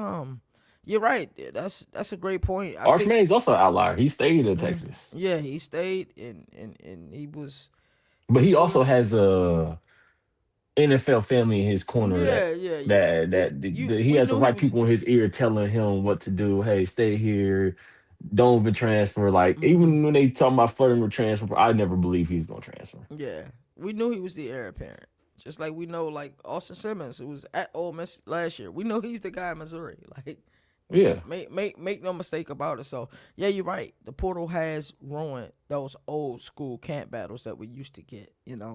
you're right. That's a great point. I think Archman's also an outlier. He stayed in Texas. yeah, he stayed and he was But he doing also has a NFL family in his corner yeah. he We has the knew he right was people in his ear telling him what to do. Hey, stay here. Don't even transfer. Like even when they talking about flirting with transfer, I never believe he's gonna transfer. yeah. We knew he was the heir apparent. Just like we know like Austin Simmons, who was at Ole Miss last year. We know he's the guy in Missouri. Like Yeah. Make no mistake about it. So yeah, you're right. The portal has ruined those old school camp battles that we used to get.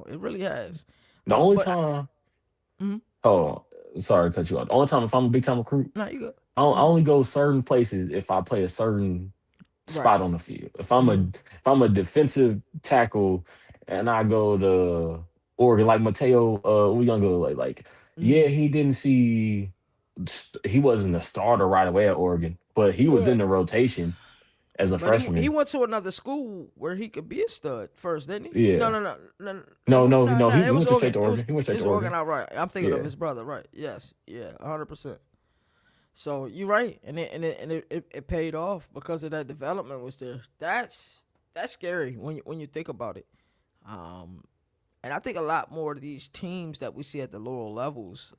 It really has. The only But time, mm-hmm. oh, sorry to cut you off. The only time if I'm a big time recruit, No, you good. I only go certain places if I play a certain Right. spot on the field. Mm-hmm. If I'm a defensive tackle and I go to Oregon, like Mateo, we gonna go Mm-hmm. yeah, he wasn't a starter right away at Oregon, but he was in Well, the rotation as a but he freshman. went to another school where he could be a stud first, didn't he? No, Yeah. no, no, no, No, no, no, no. no. He It was went to straight Oregon. to It was Oregon. He went straight it's to Oregon. Oregon. All right. I'm thinking of Yeah. his brother. Right. Yes. Yeah. 100%. So you're right, and it paid off because of that development was there. That's scary when you think about it. Um, and I think a lot more of these teams that we see at the lower levels,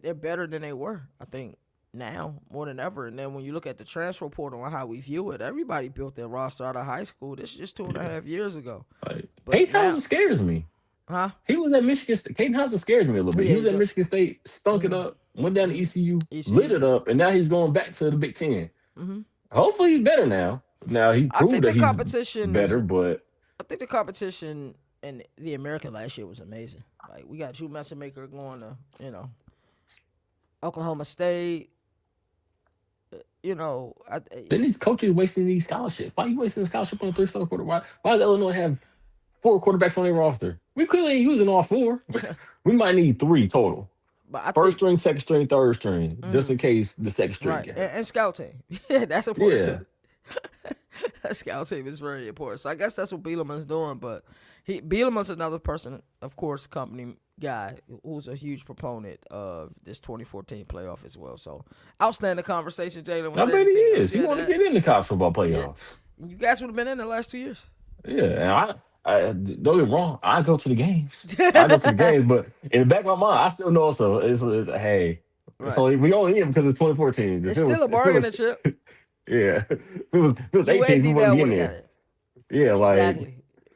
they're better than they were. I think now more than ever. And then when you look at the transfer portal and how we view it, everybody built their roster out of high school. This is just two and a Yeah. half years ago. Like But Peyton now, Hauser scares me. huh? He was at Michigan State. Peyton Hauser scares me a little bit. Yeah, He he was at does. Michigan State, stunk it Mm-hmm. up, went down to Mm-hmm. ECU, lit ECU. it up, and now he's going back to the Big Ten. Mm-hmm. Hopefully he's better now. Now he I proved think that the he's competition is better, but I think the competition in the American last year was amazing. Like we got Drew Messamaker going to Oklahoma State. then these coaches wasting these scholarships. Why you wasting a scholarship on a three-star quarter? Why does Illinois have four quarterbacks on their roster? We clearly ain't using all four. We might need three total. but I First think string, second string, third string, just in case the second string right get hurt. and scout team. Yeah, that's important Yeah. too. That scout team is very important. So I guess that's what Bielema's doing. But Bielema's another person, of course, company guy who's a huge proponent of this 2014 playoff as well. So outstanding conversation, Jalen. I Was bet he everything else is. you He had want to to add? get in the college football Yeah, playoffs. you guys would have been in the last 2 years. Yeah, and don't get me wrong. I go to the games. I go to the games, but in the back of my mind, I still know it's hey, it's Right. only we only in because it's 2014. It's still a If it bargaining was chip. yeah, if it was You 18, and we D wouldn't Dell be in would have got there. it. Yeah, like Exactly.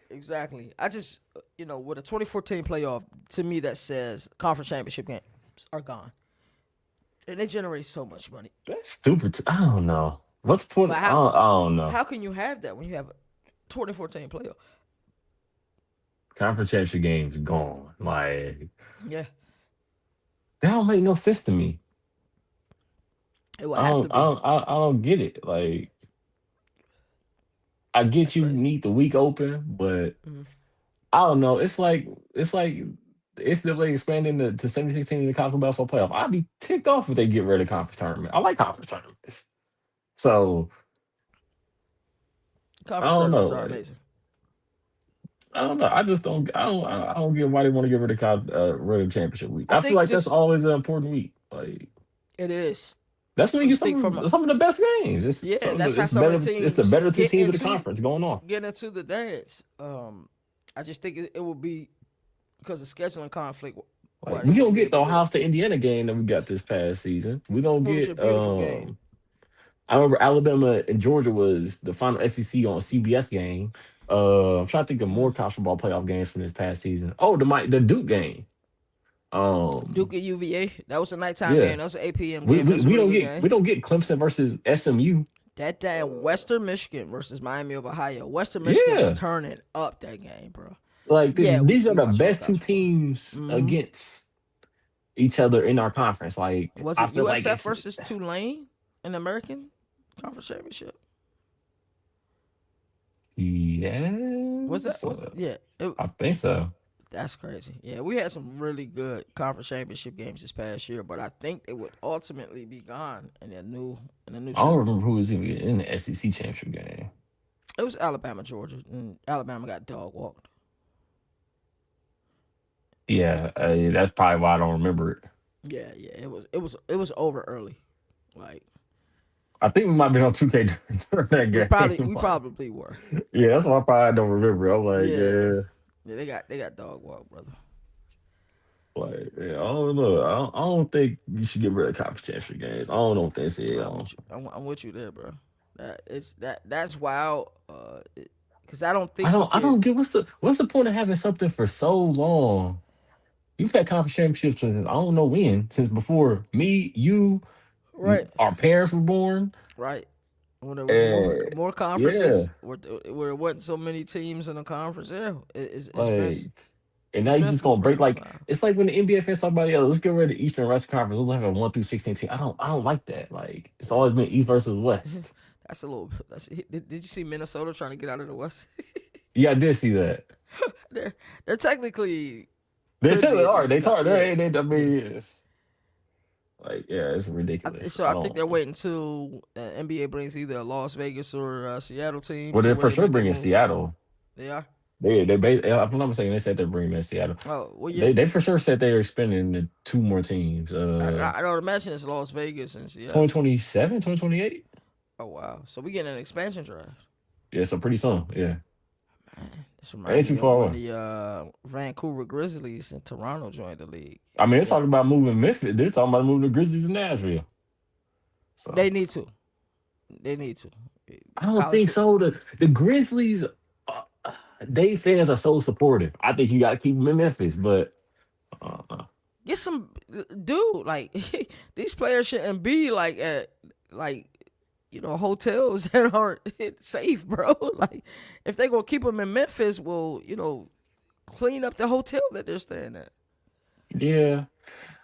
Exactly. I just, with a 2014 playoff, to me, that says conference championship games are gone. And they generate so much money. that's stupid. I don't know. What's the point? But I don't know. how can you have that when you have a 2014 playoff? Conference championship games gone. Like Yeah, that don't make no sense to me. it would have to be. I don't get it. Like I get That's you crazy. need the week open, but Hmm. I don't know. It's the like expanding to 76 teams in the college basketball playoff. I'd be ticked off if they get rid of conference tournament. I like conference tournaments. So I Conference don't know. tournaments are Like amazing. I don't know. I just don't. I don't get why they want to get rid of rid of championship week. I I feel think like that's just, always an important week. Like it is. that's when I you get just think from, some of the best games. yeah, that's how It's some of the better. It's the teams better two teams of the conference going on. get into the dance. I just think it will be because of scheduling conflict. Why Like they we want don't to get get it the rid of Ohio it. State Indiana game that we got this past season. We don't It was get a beautiful game. I remember Alabama and Georgia was the final SEC on CBS game. I'm trying to think of Hmm. more college football playoff games from this past season. Oh, the Duke game. Duke Um, at UVA. That was a nighttime yeah, game. That was an 8 p.m. game. That was a we really don't good get game. Clemson versus SMU. That damn Western Michigan versus Miami of Ohio. Western Michigan was Yeah, turning up that game, bro. like Yeah, these are we the watch a lot of best two college football. teams Hmm. against each other in our conference. Like Was I it feel like USF it's versus Tulane in the American Conference Championship? Was that? yes, Was yeah? I think so. That's crazy. Yeah, we had some really good conference championship games this past year, but I think they would ultimately be gone in the new I don't system. remember who was even in the SEC championship game. It was Alabama, Georgia, and Alabama got dog walked. Yeah, that's probably why I don't remember it. Yeah, yeah, it was over early. Like I think we might be on 2K during we that probably game. we probably were. Yeah, that's why I probably don't remember. I'm like, Yeah, yeah, yeah, they got dog walked, brother. yeah, I don't know. I don't think you should get rid of conference championship games. I don't know what they say. I'm with you. I'm with you there, bro. That's wild. Because I don't think you I can. don't get what's the point of having something for so long You've had conference championships since I don't know when, since before me, you, Right. our parents were born. Right. When there was more And more yeah, conferences, where it wasn't so many teams in the conference, yeah, like, and now it's you been just for a gonna very break long like time. it's like when the NBA fans talk about, yeah, let's get rid of the Eastern West Conference. Let's have a 1 through 16 team. I don't like that. Like it's always been East versus West. That's a little. Did you see Minnesota trying to get out of the West? Yeah, I did see that. they're they're technically They could tell be they in are. They Eastern talk. Yeah, I yeah. mean, it's like yeah, it's ridiculous. So I I think don't. they're waiting until NBA brings either a Las Vegas or a Seattle team Well, to they're where for they sure make their bringing move. Seattle. They are. If I'm not mistaken, they said they're bringing in Seattle. Oh well, yeah. They for sure said they are expanding to two more teams. I don't imagine it's Las Vegas and Seattle. 2027, 2028. Oh wow. So we getting an expansion draft. Yeah, so pretty soon. Yeah, Man, this ain't remind too me of far when away. the Vancouver Grizzlies and Toronto joined the league. I mean, they're That talking about moving Memphis. They're talking about moving the Grizzlies to Nashville. So they need to. They need to. I don't College think foot. so. The Grizzlies, they fans are so supportive. I think you got to keep them in Memphis, but uh, Get some dude like these players shouldn't be like at like hotels that aren't safe, bro. Like if they gonna keep them in Memphis, well, clean up the hotel that they're staying at. yeah.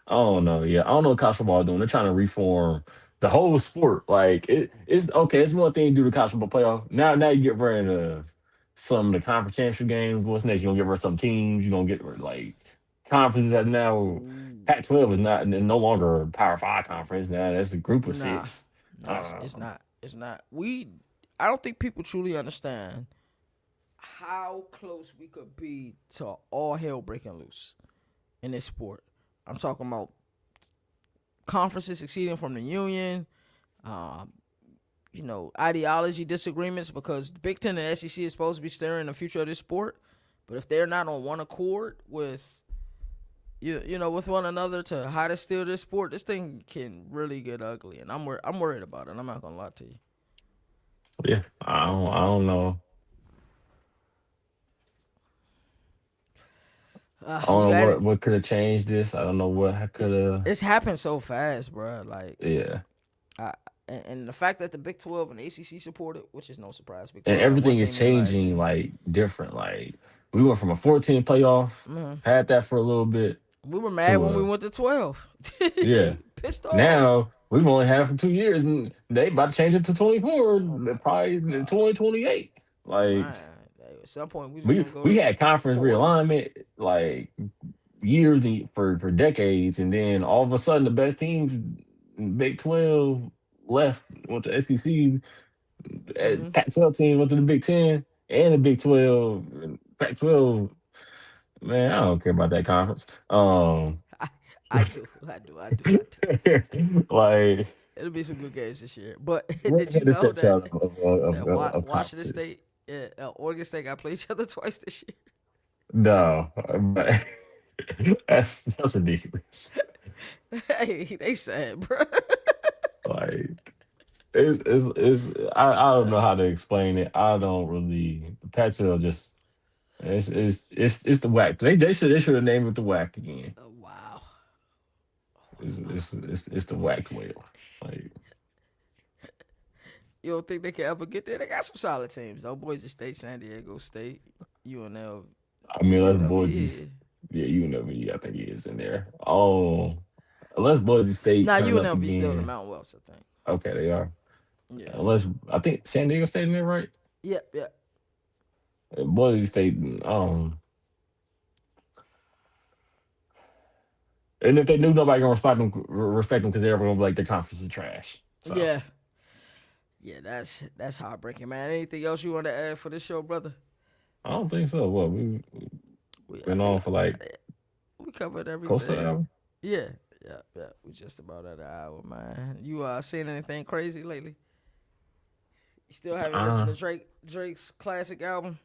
I don't know. Yeah, I don't know what college football is doing. They're trying to reform the whole sport. Like it's okay. It's one thing to do the college football playoff. Now you get rid of some of the conference championship games. What's next? You are gonna get rid of some teams. You are gonna get rid of, like conferences that now Ooh, Pac-12 is not no longer a Power Five conference. Now that's a group of nah, six. nah, Uh, it's not. It's not. I don't think people truly understand how close we could be to all hell breaking loose in this sport. I'm talking about conferences succeeding from the union, um, ideology disagreements because the Big Ten and SEC is supposed to be steering the future of this sport. But if they're not on one accord with with one another to how to steer this sport, this thing can really get ugly. And I'm worried about it. I'm not gonna lie to you. yeah, I don't know. I don't You know got it. what could have changed this. I don't know what could have. It's happened so fast, bro. Like, Yeah. I, and the fact that the Big 12 and the ACC support it, which is no surprise. Big And 12 had one everything is team in last changing year. like different. Like we went from a 14 playoff, Mhm. had that for a little bit, We were mad to when we a went to 12. yeah. Pissed off. Now we've only had it for 2 years, and they about to change it to 24, Oh my probably in god, 2028. Like man! At some point, we just we gonna go we to had conference 40. realignment like years for decades, and then all of a sudden the best teams in Big 12 left, went to SEC. Hmm. Pac-12 team went to the Big 10 and the Big 12. Pac-12, man, I don't care about that conference. I, I do, I do, I do, I do. Like It'll be some good games this year. But did you redheaded know that stepchild of Washington conferences. State, Oregon State got played each other twice this No, but that's ridiculous. year? Hey, they sad, bro. Like it's I don't know how to explain it. I don't really Pac-12 just it's the whack. They should have named it the whack again. Oh, wow. It's the whack 12. Like You don't think they can ever get there? They got some solid teams though. Boise State, San Diego State, UNL, I mean, unless UNLV. Boise, yeah, UNLV, I think he is in there. Oh, unless Boise State Nah, turn up UNLV still in the again. Mountain West, I think. Okay, they are. Yeah. Unless I think San Diego State in there, right? Yep, yep. Boise State. And if they knew nobody gonna respect them because they're gonna be like the conference is trash. So Yeah. Yeah, that's heartbreaking, man. Anything else you want to add for this show, brother? I don't think so. What we've I been on think for like we covered close to an everything. hour. Yeah, yeah, yeah. We just about at an hour, man. You seen anything crazy lately? You still haven't listened Uh, to Drake's classic album?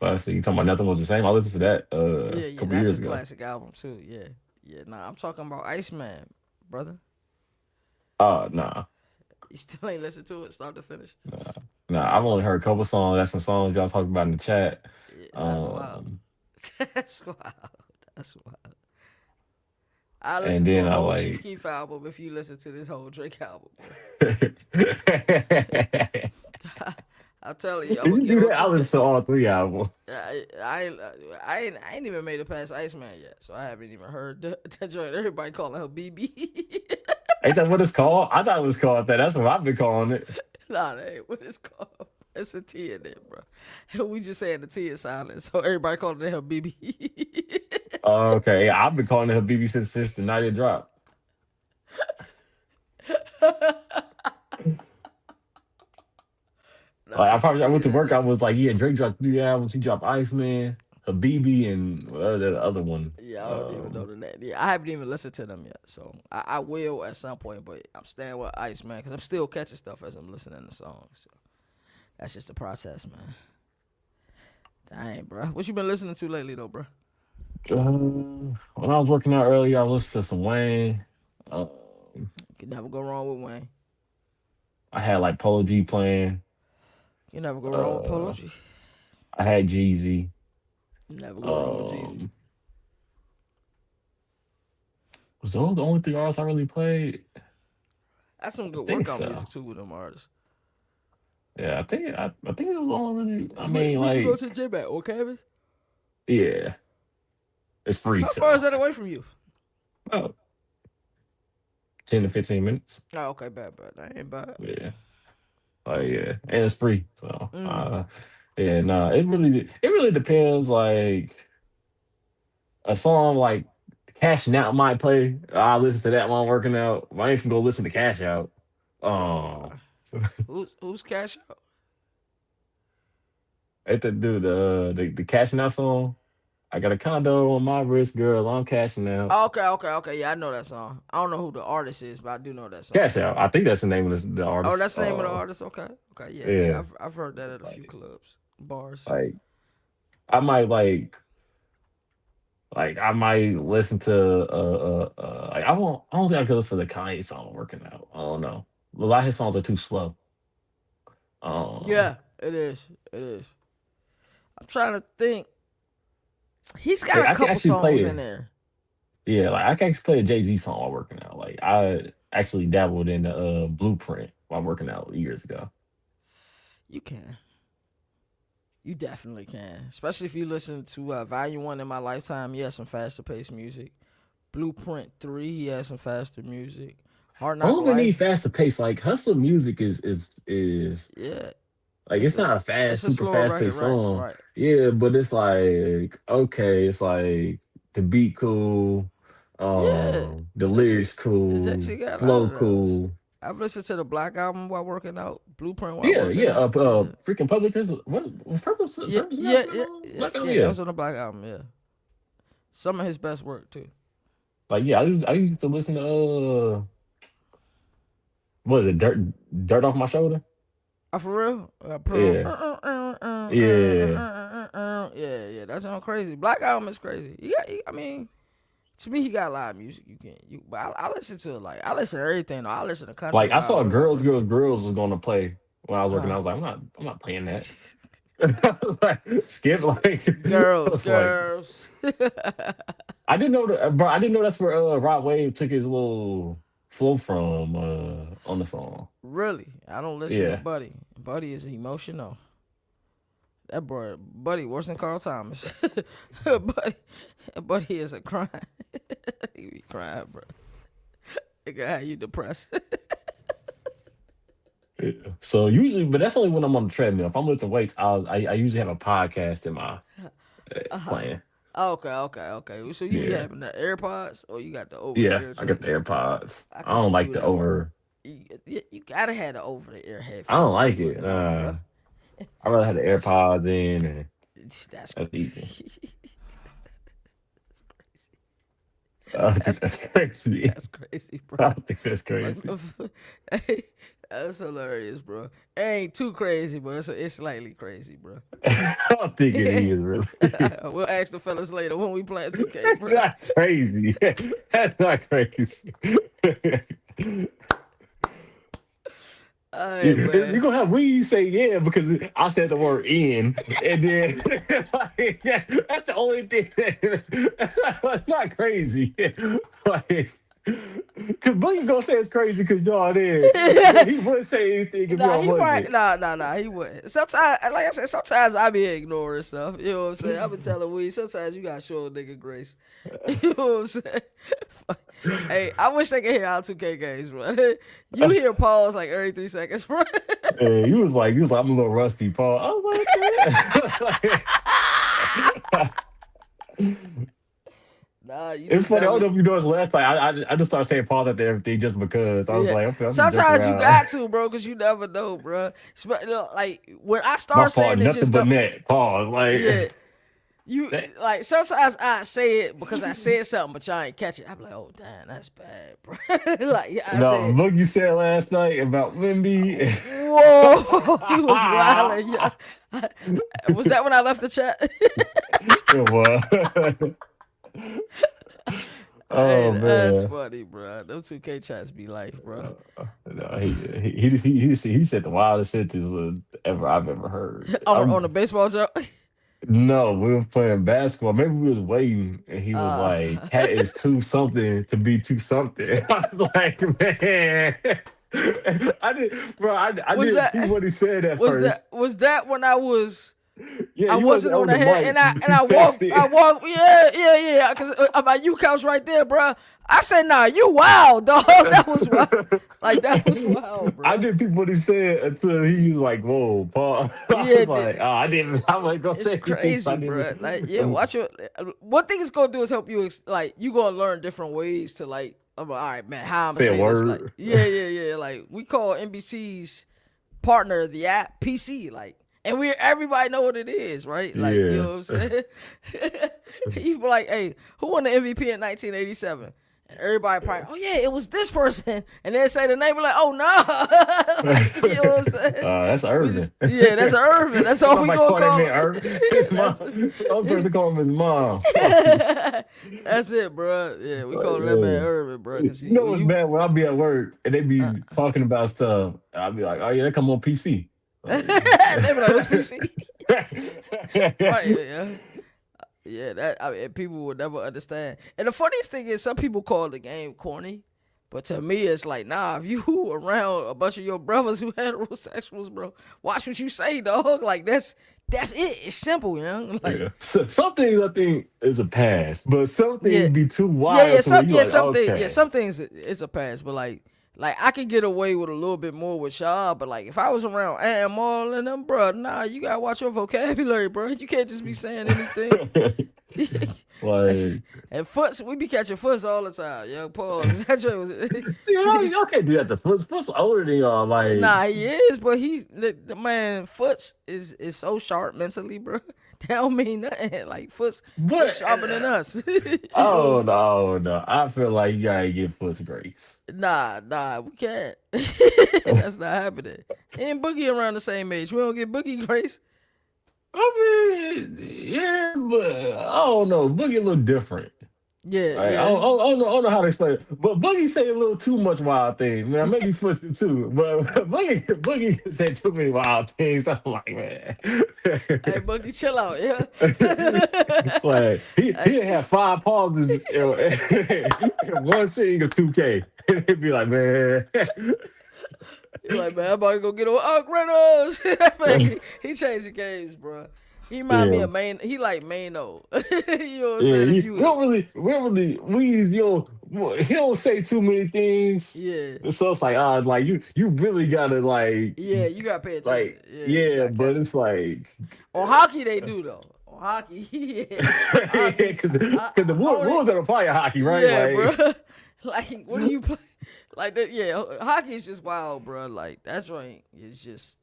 let's see. You talking about nothing was the same? I listened to that Yeah, a yeah, couple that's years his ago. classic album too. Yeah, yeah. Nah, I'm talking about Iceman, brother. Nah. You still ain't listened to it, start to finish. Nah, I've only heard a couple songs. That's some songs y'all talking about in the chat. Yeah, that's wild. Um, That's wild. That's wild. I And listen to then a I whole Chief like. Keef album if you listen to this whole Drake album, bro. I'm telling you, I'm If gonna you get do on that, I 2K. listen to all three albums. I ain't even made it past Iceman yet, so I haven't even heard that joint. Everybody calling her BB. Ain't that what it's called? I thought it was called that. That's what I've been calling it. Nah, that ain't what it's called. It's a T in there, bro. We just saying the T is silent, so everybody calling it her BB. Okay, yeah, I've been calling it her BB since the night it dropped. Nah, Like it's a I T went in to work. there. I was like, yeah, Drake dropped 3 albums. He dropped Iceman, Habibi, and the other one. Yeah, I don't even know that. Yeah, I haven't even listened to them yet, so I will at some point. But I'm staying with Ice, man, because I'm still catching stuff as I'm listening to songs. So that's just the process, man. Dang, bro. What you been listening to lately, though, bro? When I was working out earlier, I listened to some Wayne. Um, You can never go wrong with Wayne. I had like Polo G playing. You never go wrong with Polo Uh, G. I had Jeezy. You never go wrong with Jeezy. Um, was those the only three artists I really played? That's some I good think workout so. music too with them artists. Yeah, I think it was only really. I mean, Where'd you go to like, the gym at? On campus? yeah, it's free, How far is so that away from you? about 10 to 15 minutes. Oh, okay, bad. That ain't bad. Yeah, like yeah, and it's free, so Mm. yeah, nah, it really depends. Like a song like Cashing Out might play. I listen to that while I'm working out. I ain't even go listen to Cash Out. Um, Okay. Who's Cash Out? at the dude the Cashing Out song. I got a condo on my wrist, girl. I'm cashing out. Oh, okay. Yeah, I know that song. I don't know who the artist is, but I do know that song. Cash Out. I think that's the name of the Oh, artist. that's the name of the artist. Okay. Yeah. Yeah, I've heard that at a few like, clubs, bars. like I might I might listen to like I don't think I could listen to the Kanye song working out. I don't know. A lot of his songs are too slow. Um, Yeah, it is. It is. I'm trying to think. He's got like a I can couple actually play songs in it. there. Yeah, like I can actually play a Jay-Z song while working out. Like I actually dabbled in the Blueprint while working out years ago. You can. You definitely can. Especially if you listen to Value One in My Lifetime. He has some faster paced music. Blueprint 3, he has some faster music. Hard I Knock don't even need Life. faster pace. Like hustle music is Yeah. like It's it's a not a it's fast, a super slower fast record, paced right? song. Right. Yeah, but it's like okay, it's like the beat cool, Yeah. the Jexy lyrics cool, Jexy got a lot flow of those. cool. I've listened to the Black album while working out, Blueprint while Yeah, working yeah. out. Yeah. Freaking public is what was purpose Yeah, service yeah, announcement yeah, on yeah, Black Album? yeah. That Yeah, was on the Black album, yeah. Some of his best work too. like yeah. I used to listen to what is it? Dirt off my shoulder. Oh, for real? Yeah, yeah. Yeah. That sounds crazy. Black album is crazy. I mean, to me, he got a lot of music. But I listen to I listen to everything. Though. I listen to country Like a I lot saw while I Girls, work Girls, out. Girls was gonna play when I was working. Uh, I was like, I'm not playing that. I was like, skip. Like, I girls, was like, girls. I didn't know that, bro. I didn't know that's where Rod Wave took his little flow from on the song. Really, I don't listen to Yeah, Buddy. Buddy is emotional. That boy, Buddy, worse than Carl Thomas. Buddy is a crying. He be crying, bro. It got you depressed. yeah. So usually, but that's only when I'm on the treadmill. If I'm lifting weights, I usually have a podcast in my playing. Okay. So you be Yeah, having the AirPods or you got the over the yeah. ear I got the joints? AirPods. I I don't can't like do the that, bro. over. You gotta have the over the ear I don't headphones when like you it. working out, bro. I rather have the That's AirPods in, and that's that's easy. crazy. I think That's that's crazy. that's crazy, bro. I think that's Fuck crazy. Hey, that's hilarious, bro. It ain't too crazy, but it's slightly crazy, bro. I don't think it is really. We'll ask the fellas later when we play 2K, That's bro. not crazy. That's not crazy. All right, You man. gonna have we say yeah because I said the word in, and then like, that's the only thing. That's not crazy. Like, cause Boogie gonna say it's crazy because y'all there, but he wouldn't say anything if Nah, y'all he probably wasn't. nah, he wouldn't. Sometimes, like I said, sometimes I be ignoring stuff. You know what I'm saying? I be telling Weed, sometimes you gotta show a nigga grace. You know what I'm saying? Hey, I wish they could hear our 2K games, bro. You hear pause like every 3 seconds, bro. And he was like, I'm a little rusty, Paul. I was like, that. Nah, you It's just funny. I don't never. know if you noticed last night. I just started saying pause after everything just because I was Yeah, like, I'm gonna joke sometimes you around. got to, bro, because you never know, bro. Like when I My start fault. saying it, Nothing just but don't. net. Pause. Yeah, Like you that. like sometimes I say it because I said something, but y'all ain't catch it. I'm like, oh damn, that's bad, bro. Like yeah, I No, said, Boogie said last night about Wimby. whoa, he was wilding, yeah. Was that when I left the chat? It was. Hey, Oh that's man. funny, bro. Those 2K chats be life, bro. No, he said the wildest sentence ever I've ever heard. On the baseball joke. No, we were playing basketball. Maybe we was waiting, and he was Uh, like, "Cat is too something to be too something." I was like, "Man, I did, bro. I was didn't peep that what he said at was that first. was that when Yeah, I you wasn't wasn't on on the the head, mic. and You fixed I it. walked, yeah, because my you couch right there, bro. I said, nah, you wild, dog. That was wild. Like that was wild, I bro. didn't peep what he said until he was like, "Whoa, Paul." I Yeah, was like, "Oh, I didn't." I'm like, "Go it's say anything." 'Cause I crazy, bro. Like, yeah, didn't. watch your. One thing it's gonna do is help you. Like, you gonna learn different ways to like. I'm like, all right, man. How I'm gonna Say a say this? Like, word. yeah. Like, we call NBC's partner the app PC. Like, and we everybody know what it is, right? Like, you Yeah. know what I'm saying? You be like, hey, who won the MVP in 1987? And everybody probably, oh yeah, it was this person, and then say the name, be like, oh no, like you know what I'm saying? That's We Irvin. just, yeah, that's Irvin. That's all we Nobody gonna call that call man Irvin. His it. mom. That's I'm trying to call him his mom. that's it, bro. Yeah, we Like, call that man man. Irvin, bro. You Cause know what's you bad when I be at work and they uh, be talking about stuff. I'll be like, oh yeah, they come on PC. Like, they be like, what's PC? Right? Yeah. Yeah, that I mean, people would never understand. And the funniest thing is, some people call the game corny, but to me, it's like, nah. If you around a bunch of your brothers who heterosexuals, bro, watch what you say, dog. Like that's it. It's simple, you know. Like yeah. So, some things I think is a pass, but some yeah, things be too wild to where you like, okay. some things it's a pass, but like I could get away with a little bit more with y'all, but like if I was around Aunt Marl and them, bro, nah, you gotta watch your vocabulary, bro. You can't just be saying anything. Like, And foots, we be catching foots all the time. Young Paul, that joint see, y'all can't do that. The Foot's older than y'all. Like, nah, he is, but he's the man. Foots is so sharp mentally, bro. That don't mean nothing. Like Foots but sharper than us. You know what I'm oh saying? no, no. I feel like you gotta give Foot's grace. Nah, we can't. That's not happening. And Boogie around the same age. We don't get Boogie grace. I mean, yeah, but I don't know. Boogie look different. Yeah, Like, yeah. I don't know how to explain it. But Boogie say a little too much wild things. Man, maybe Footsie too. But Boogie say too many wild things. I'm like, man. Hey, Boogie, chill out, yeah. Like he Hey, have five pauses in one scene of 2K. And he'd be like, man. he like, man, I'm about to go get on Unc Reynolds. Man, he changed the games, bro. He remind me Yeah. of Main. He like Mano. You know what I'm Yeah, saying? If we you, don't really, he don't say too many things. yeah, So it's like, like you really gotta yeah, you gotta pay attention. like, Yeah, you yeah, gotta but catch it. it's like, On hockey, they do though. On hockey, yeah. Hockey, because the only, rules that apply in hockey, right? yeah, bro. Like, Like, what do you play? Like that, yeah. Hockey is just wild, bro. Like that's right. It's just.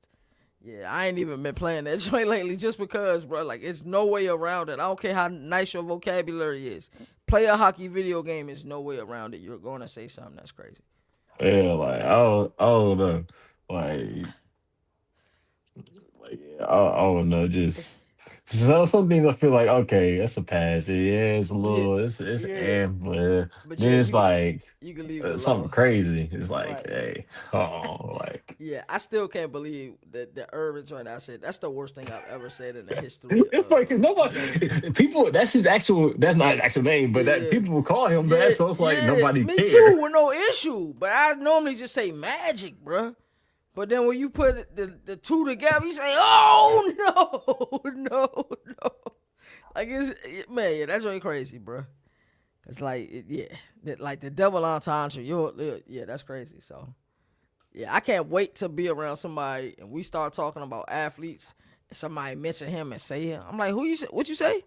Yeah, I ain't even been playing that joint lately just because, bro. Like, it's no way around it. I don't care how nice your vocabulary is. Play a hockey video game is no way around it. You're going to say something that's crazy. yeah, like I don't know, like yeah, I don't know, just So some things I feel like okay, that's a pass. Yeah, it's a Yeah, little, it's yeah. but But then yeah, it's like you can leave it something alone. crazy. It's like, Right. hey, oh, like Yeah, I still can't believe that the urban joint I said that's the worst thing I've ever said in the history it's like of the game. nobody people. That's his actual. That's not his actual name, but that Yeah. people will call him that. Yeah, So it's like yeah, nobody me too, care. with no issue. But I normally just say magic, bruh. But then when you put the two together, you say, "Oh no, no, no!" Like man, yeah, that's really crazy, bruh. It's like, like the double entendre. Yeah, that's crazy. So yeah, I can't wait to be around somebody and we start talking about athletes. And somebody mention him and say him. I'm like, who you say? What you say?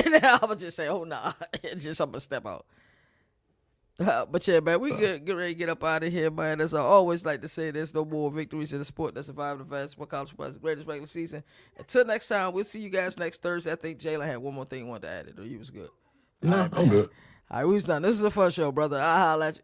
And then I would just say, "Oh nah," and just I'm gonna step out. But yeah, man, we So get ready to get up out of here, man. As I always like to say, there's no more victories in the sport that survived the basketball college football's greatest regular season. Until next time, we'll see you guys next Thursday. I think Jalen had one more thing he wanted to add it, or he was good. All no, right, I'm man. good. All right, we was done. This is a fun show, brother. I'll holler at you.